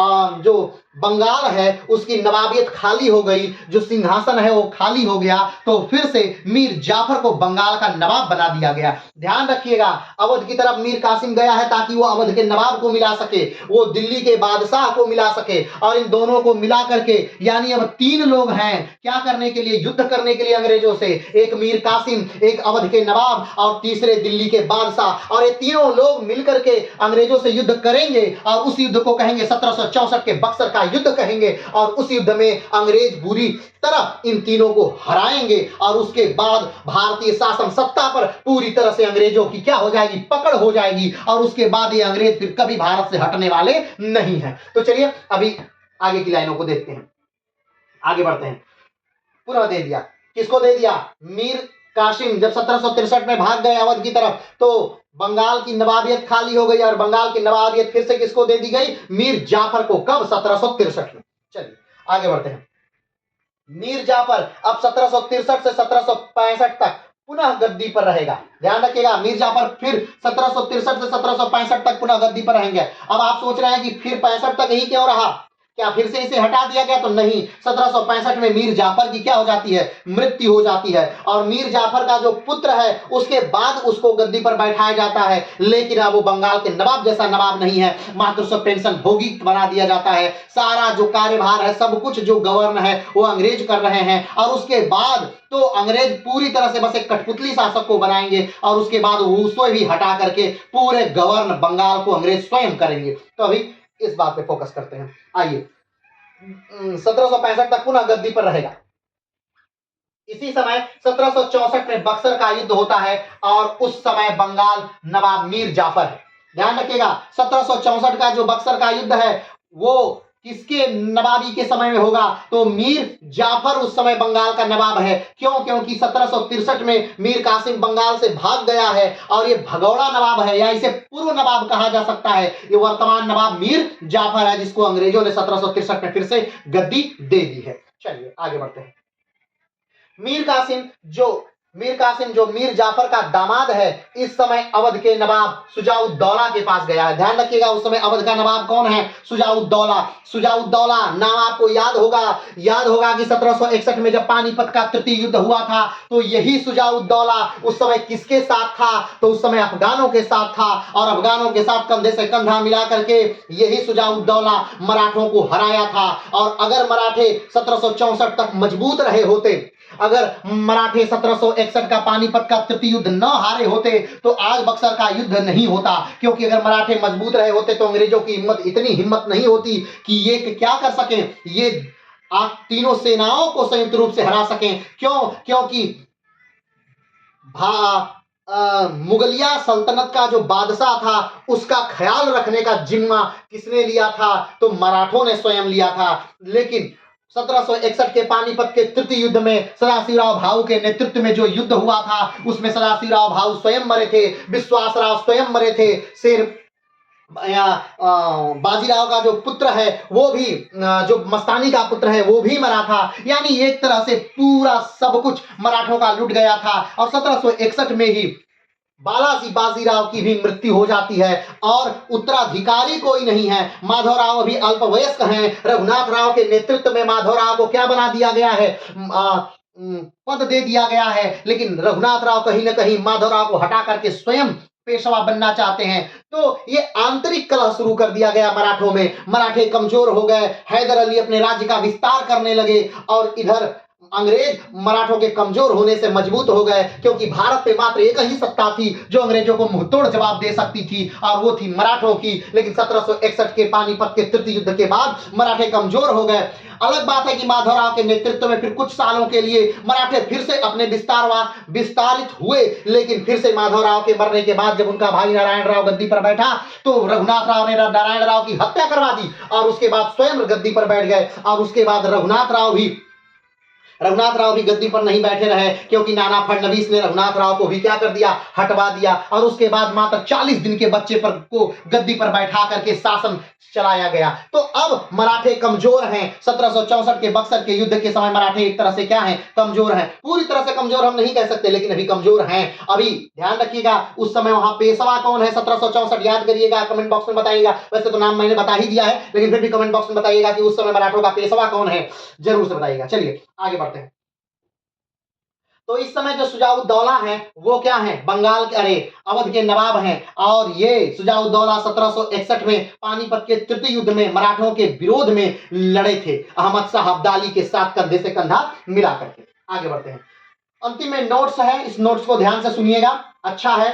जो बंगाल है उसकी नवाबियत खाली हो गई, जो सिंहासन है वो खाली हो गया, तो फिर से मीर जाफर को बंगाल का नवाब बना दिया गया। ध्यान रखिएगा, अवध की तरफ मीर कासिम गया है ताकि वो अवध के नवाब को मिला सके, वो दिल्ली के बादशाह को मिला सके, और इन दोनों को मिला करके, यानी अब 3 लोग हैं क्या करने के लिए, युद्ध करने के लिए अंग्रेजों से। एक मीर कासिम, एक अवध के नवाब और तीसरे दिल्ली के बादशाह। और ये तीनों लोग मिलकर के अंग्रेजों से युद्ध करेंगे और उस युद्ध को कहेंगे 1764 के बक्सर का युद्ध कहेंगे। और उस युद्ध में अंग्रेज बुरी तरह इन तीनों को हराएंगे और उसके बाद भारतीय शासन सत्ता पर पूरी तरह से अंग्रेजों की क्या हो जाएगी, पकड़ हो जाएगी। और उसके बाद ये अंग्रेज फिर कभी भारत से हटने वाले नहीं हैं। तो चलिए अभी आगे की लाइनों को देखते हैं, आगे बढ़ते हैं। पुनः दे दिया, किसको दे दिया? मीर कासिम जब 1763 में भाग गए अवध की तरफ, तो बंगाल की नवाबियत खाली हो गई और बंगाल की नवाबियत फिर से किसको दे दी गई? मीर जाफर को। कब? 1763 में। चलिए आगे बढ़ते हैं। मीर जाफर अब 1763 से 1765 तक पुनः गद्दी पर रहेगा। ध्यान रखिएगा, मीर जाफर फिर 1763 से 1765 तक पुनः गद्दी पर रहेंगे। अब आप सोच रहे हैं कि फिर 65 तक ही क्यों रहा, क्या फिर से इसे हटा दिया गया? तो नहीं, 1765 में मीर जाफर की क्या हो जाती है? मृत्यु हो जाती है। और मीर जाफर का जो पुत्र है उसके बाद उसको गद्दी पर बैठाया जाता है, लेकिन अब वो बंगाल के नवाब जैसा नवाब नहीं है, मात्र उसको पेंशन भोगी बना दिया जाता है। सारा जो कार्यभार है, सब कुछ जो गवर्न है वो अंग्रेज कर रहे हैं। और उसके बाद तो अंग्रेज पूरी तरह से बस एक कठपुतली शासक को बनाएंगे और उसके बाद उसको भी हटा करके पूरे गवर्न बंगाल को अंग्रेज स्वयं करेंगे। तो अभी इस बात पे फोकस करते हैं। आइए, 1765 तक पुनः गद्दी पर रहेगा। इसी समय 1764 में बक्सर का युद्ध होता है और उस समय बंगाल नवाब मीर जाफर है। ध्यान रखिएगा, 1764 का जो बक्सर का युद्ध है वो किसके नवाबी के समय में होगा? तो मीर जाफर उस समय बंगाल का नवाब है। क्यों? क्योंकि 1763 में मीर कासिम बंगाल से भाग गया है और ये भगौड़ा नवाब है, या इसे पूर्व नवाब कहा जा सकता है। ये वर्तमान नवाब मीर जाफर है, जिसको अंग्रेजों ने 1763 में फिर से गद्दी दे दी है। चलिए आगे बढ़ते हैं। मीर कासिम जो मीर जाफर का दामाद है, इस समय अवध के नवाब शुजाउद्दौला के पास गया है। ध्यान रखिएगा, उस समय अवध का नवाब कौन है? शुजाउद्दौला। शुजाउद्दौला नाम आपको याद होगा कि 1761 में जब पानीपत का तृतीय युद्ध हुआ था, तो यही शुजाउद्दौला उस समय किसके साथ था? तो उस समय अफगानों के साथ था, और अफगानों के साथ कंधे से कंधा मिला करके यही शुजाउद्दौला मराठों को हराया था। और अगर मराठे 1764 तक मजबूत रहे होते, अगर मराठे 1761 का पानीपत का तृतीय युद्ध न हारे होते, तो आज बक्सर का युद्ध नहीं होता। क्योंकि अगर मराठे मजबूत रहे होते तो अंग्रेजों की इतनी हिम्मत नहीं होती कि ये क्या कर सकें, ये तीनों सेनाओं को संयुक्त रूप से हरा सकें। क्यों? क्योंकि मुगलिया सल्तनत का जो बादशाह था उसका ख्याल रखने का जिम्मा किसने लिया था? तो मराठों ने स्वयं लिया था। लेकिन 1761 के पानीपत के तृतीय युद्ध में सदाशिवराव भाऊ के नेतृत्व में जो युद्ध हुआ था, उसमें सदाशिवराव भाऊ स्वयं मरे थे, विश्वासराव स्वयं मरे थे, बाजीराव का जो पुत्र है वो भी जो मस्तानी का पुत्र है वो भी मरा था। यानी एक तरह से पूरा सब कुछ मराठों का लुट गया था। और 1761 में ही बालाजी बाजीराव की भी मृत्यु हो जाती है और उत्तराधिकारी कोई नहीं है। माधवराव अभी अल्पवयस्क हैं। रघुनाथ राव के नेतृत्व में माधवराव को क्या बना दिया गया है, पद दे दिया गया है। लेकिन रघुनाथ राव कहीं ना कहीं माधवराव को हटा करके स्वयं पेशवा बनना चाहते हैं। तो ये आंतरिक कलह शुरू कर दिया गया मराठों में। मराठे कमजोर हो गए। हैदर अली अपने राज्य का विस्तार करने लगे और इधर अंग्रेज मराठों के कमजोर होने से मजबूत हो गए, क्योंकि भारत पे मात्र एक ही सत्ता थी जो अंग्रेजों को मुंहतोड़ जवाब दे सकती थी और वो थी मराठों की। लेकिन 1761 के पानीपत के तृतीय युद्ध के बाद मराठे कमजोर हो गए। अलग बात है कि माधवराव के नेतृत्व में फिर कुछ सालों के लिए मराठे फिर से अपने विस्तारित हुए। लेकिन फिर से माधवराव के मरने के बाद जब उनका भाई नारायण राव गद्दी पर बैठा तो रघुनाथ राव ने नारायण राव की हत्या करवा दी और उसके बाद स्वयं गद्दी पर बैठ गए। और उसके बाद रघुनाथ राव भी गद्दी पर नहीं बैठे रहे, क्योंकि नाना फडणवीस ने रघुनाथ राव को भी क्या कर दिया, हटवा दिया। और उसके बाद मात्र 40 दिन के बच्चे पर को गद्दी पर बैठा करके शासन चलाया गया। तो अब मराठे कमजोर हैं। 1764 के बक्सर के युद्ध के समय मराठे एक तरह से क्या हैं, कमजोर हैं। पूरी तरह से कमजोर हम नहीं कह सकते, लेकिन अभी कमजोर हैं। अभी ध्यान रखिएगा उस समय वहां पेशवा कौन है 1764, याद करिएगा, कमेंट बॉक्स में बताइएगा। वैसे तो नाम मैंने बता ही दिया है, लेकिन फिर भी कमेंट बॉक्स में बताइएगा कि उस समय मराठों का पेशवा कौन है, जरूर से बताइएगा। चलिए आगे बढ़ते हैं। तो इस समय जो सुजाउद्दौला हैं वो क्या हैं, बंगाल के अवध के नवाब हैं। और ये सुजाउद्दौला 1761 में पानीपत के तृतीय युद्ध में मराठों के विरोध में लड़े थे, अहमद शाह अब्दाली के साथ कंधे से कंधा मिला करके। आगे बढ़ते हैं। अंतिम में नोट्स है, इस नोट्स को ध्यान से सुनिएगा, अच्छा है।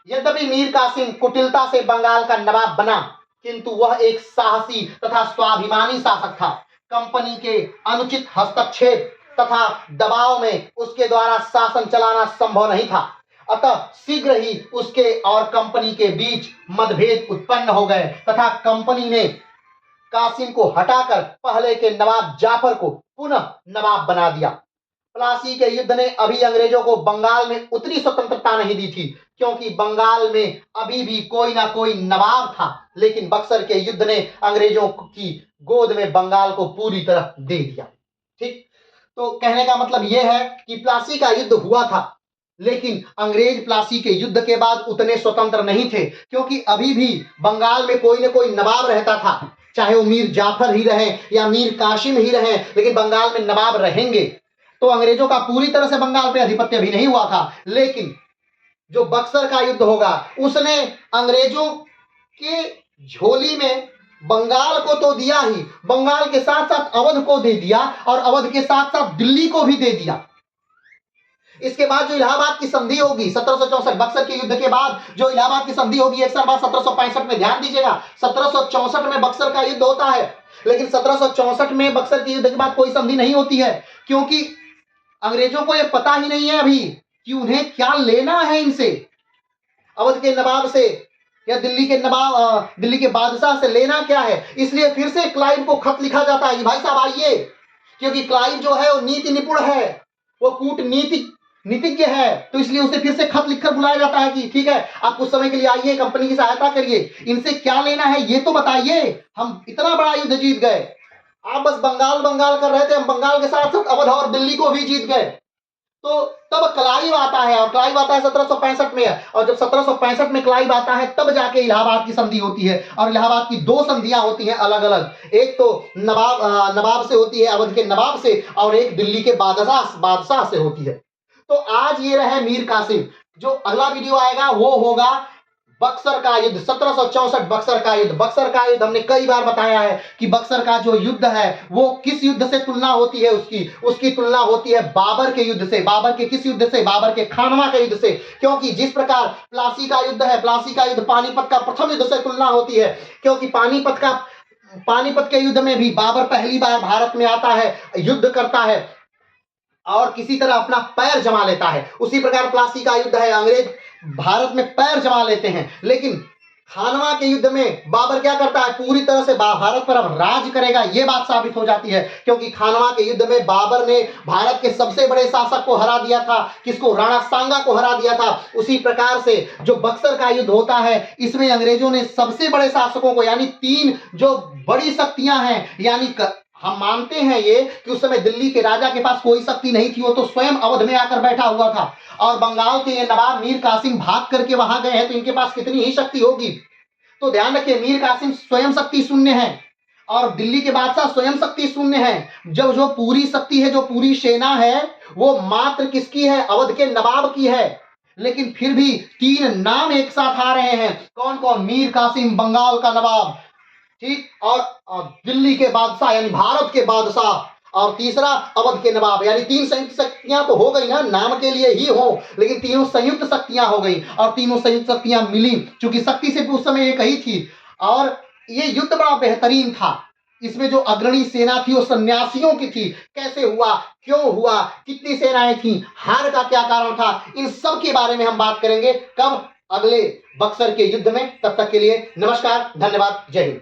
यद्यपि मीर कासिम कुटिलता से बंगाल का नवाब बना, किंतु वह एक साहसी तथा स्वाभिमानी शासक था। कंपनी के अनुचित हस्तक्षेप तथा दबाव में उसके द्वारा शासन चलाना संभव नहीं था। अतः शीघ्र ही उसके और कंपनी के बीच मतभेद उत्पन्न हो गए तथा कंपनी ने कासिम को हटाकर पहले के नवाब जाफर को पुनः नवाब बना दिया। प्लासी के युद्ध ने अभी अंग्रेजों को बंगाल में उतनी स्वतंत्रता नहीं दी थी, क्योंकि बंगाल में अभी भी कोई ना कोई नवाब था। लेकिन बक्सर के युद्ध ने अंग्रेजों की गोद में बंगाल को पूरी तरह दे दिया। ठीक, तो कहने का मतलब यह है कि प्लासी का युद्ध हुआ था, लेकिन अंग्रेज प्लासी के युद्ध के बाद उतने स्वतंत्र नहीं थे, क्योंकि अभी भी बंगाल में कोई ना कोई नवाब रहता था। चाहे वो मीर जाफर ही रहे या मीर कासिम ही रहे, लेकिन बंगाल में नवाब रहेंगे। तो अंग्रेजों का पूरी तरह से बंगाल पे अधिपत्य भी नहीं हुआ था। लेकिन जो बक्सर का युद्ध होगा उसने अंग्रेजों के झोली में बंगाल को तो दिया ही, बंगाल के साथ साथ अवध को दे दिया और अवध के साथ साथ दिल्ली को भी दे दिया। इसके बाद जो इलाहाबाद की संधि होगी 1764, बक्सर के युद्ध के बाद जो इलाहाबाद की संधि होगी एक साल बाद 1765 में, ध्यान दीजिएगा 1764 में बक्सर का युद्ध होता है। लेकिन 1764 में बक्सर के युद्ध के बाद कोई संधि नहीं होती है, क्योंकि अंग्रेजों को यह पता ही नहीं है अभी कि उन्हें क्या लेना है इनसे, अवध के नवाब से या दिल्ली के बादशाह से लेना क्या है। इसलिए फिर से क्लाइव को खत लिखा जाता है कि भाई साहब आइए, क्योंकि क्लाइव जो है वो नीति निपुण है, वो नीतिज्ञ है। तो इसलिए उसे फिर से खत लिखकर बुलाया जाता है कि ठीक है आप कुछ समय के लिए आइए, कंपनी की सहायता करिए, इनसे क्या लेना है ये तो बताइए, हम इतना बड़ा युद्ध जीत गए, आप बस बंगाल कर रहे थे, हम बंगाल के साथ साथ अवध और दिल्ली को भी जीत गए। तो तब क्लाइव आता है, और क्लाइव आता है 1765 में, और जब 1765 में क्लाइव आता है तब जाके इलाहाबाद की संधि होती है। और इलाहाबाद की दो संधियां होती हैं अलग अलग, एक तो नवाब से होती है, अवध के नवाब से, और एक दिल्ली के बादशाह से होती है। तो आज ये रहे मीर कासिम। जो अगला वीडियो आएगा वो होगा बक्सर का युद्ध, 1764 बक्सर का युद्ध। बक्सर का युद्ध हमने कई बार बताया है कि बक्सर का जो युद्ध है वो किस युद्ध से तुलना होती है, उसकी तुलना होती है बाबर के युद्ध से। बाबर के किस युद्ध से, बाबर के खानवा के युद्ध से। क्योंकि जिस प्रकार प्लासी का युद्ध है, प्लासी का युद्ध पानीपत का प्रथम युद्ध से तुलना होती है, क्योंकि पानीपत के युद्ध में भी बाबर पहली बार भारत में आता है, युद्ध करता है और किसी तरह अपना पैर जमा लेता है। उसी प्रकार प्लासी का युद्ध है, अंग्रेज भारत में पैर जमा लेते हैं, लेकिन खानवा के युद्ध में बाबर क्या करता है, पूरी तरह से भारत पर अब राज करेगा, ये बात साबित हो जाती है। क्योंकि खानवा के युद्ध में बाबर ने भारत के सबसे बड़े शासक को हरा दिया था। किसको? राणा सांगा को हरा दिया था। उसी प्रकार से जो बक्सर का युद्ध होता है, इसमें अंग्रेजों ने सबसे बड़े शासकों को, यानी 3 जो बड़ी शक्तियां हैं, यानी हम मानते हैं ये कि उस समय दिल्ली के राजा के पास कोई शक्ति नहीं थी, वो तो स्वयं अवध में आकर बैठा हुआ था। और बंगाल के ये नवाब मीर कासिम भाग करके वहां गए हैं, तो इनके पास कितनी ही शक्ति होगी। तो ध्यान रखिए, मीर कासिम स्वयं शक्ति शून्य है और दिल्ली के बादशाह स्वयं शक्ति शून्य है। जब जो पूरी शक्ति है, जो पूरी सेना है, वो मात्र किसकी है? अवध के नवाब की है। लेकिन फिर भी 3 नाम एक साथ आ रहे हैं। कौन कौन? मीर कासिम बंगाल का नवाब, ठीक, और दिल्ली के बादशाह यानी भारत के बादशाह, और तीसरा अवध के नवाब, यानी 3 संयुक्त शक्तियां तो हो गई ना, नाम के लिए ही हो, लेकिन तीनों संयुक्त शक्तियां हो गई। और तीनों संयुक्त शक्तियां मिली, क्योंकि शक्ति सिर्फ उस समय एक ही थी। और ये युद्ध बड़ा बेहतरीन था। इसमें जो अग्रणी सेना थी वो सन्यासियों की थी। कैसे हुआ, क्यों हुआ, कितनी सेनाएं थी, हार का क्या कारण था, इन सब के बारे में हम बात करेंगे। कब? अगले बक्सर के युद्ध में। तब तक के लिए नमस्कार, धन्यवाद, जय हिंद।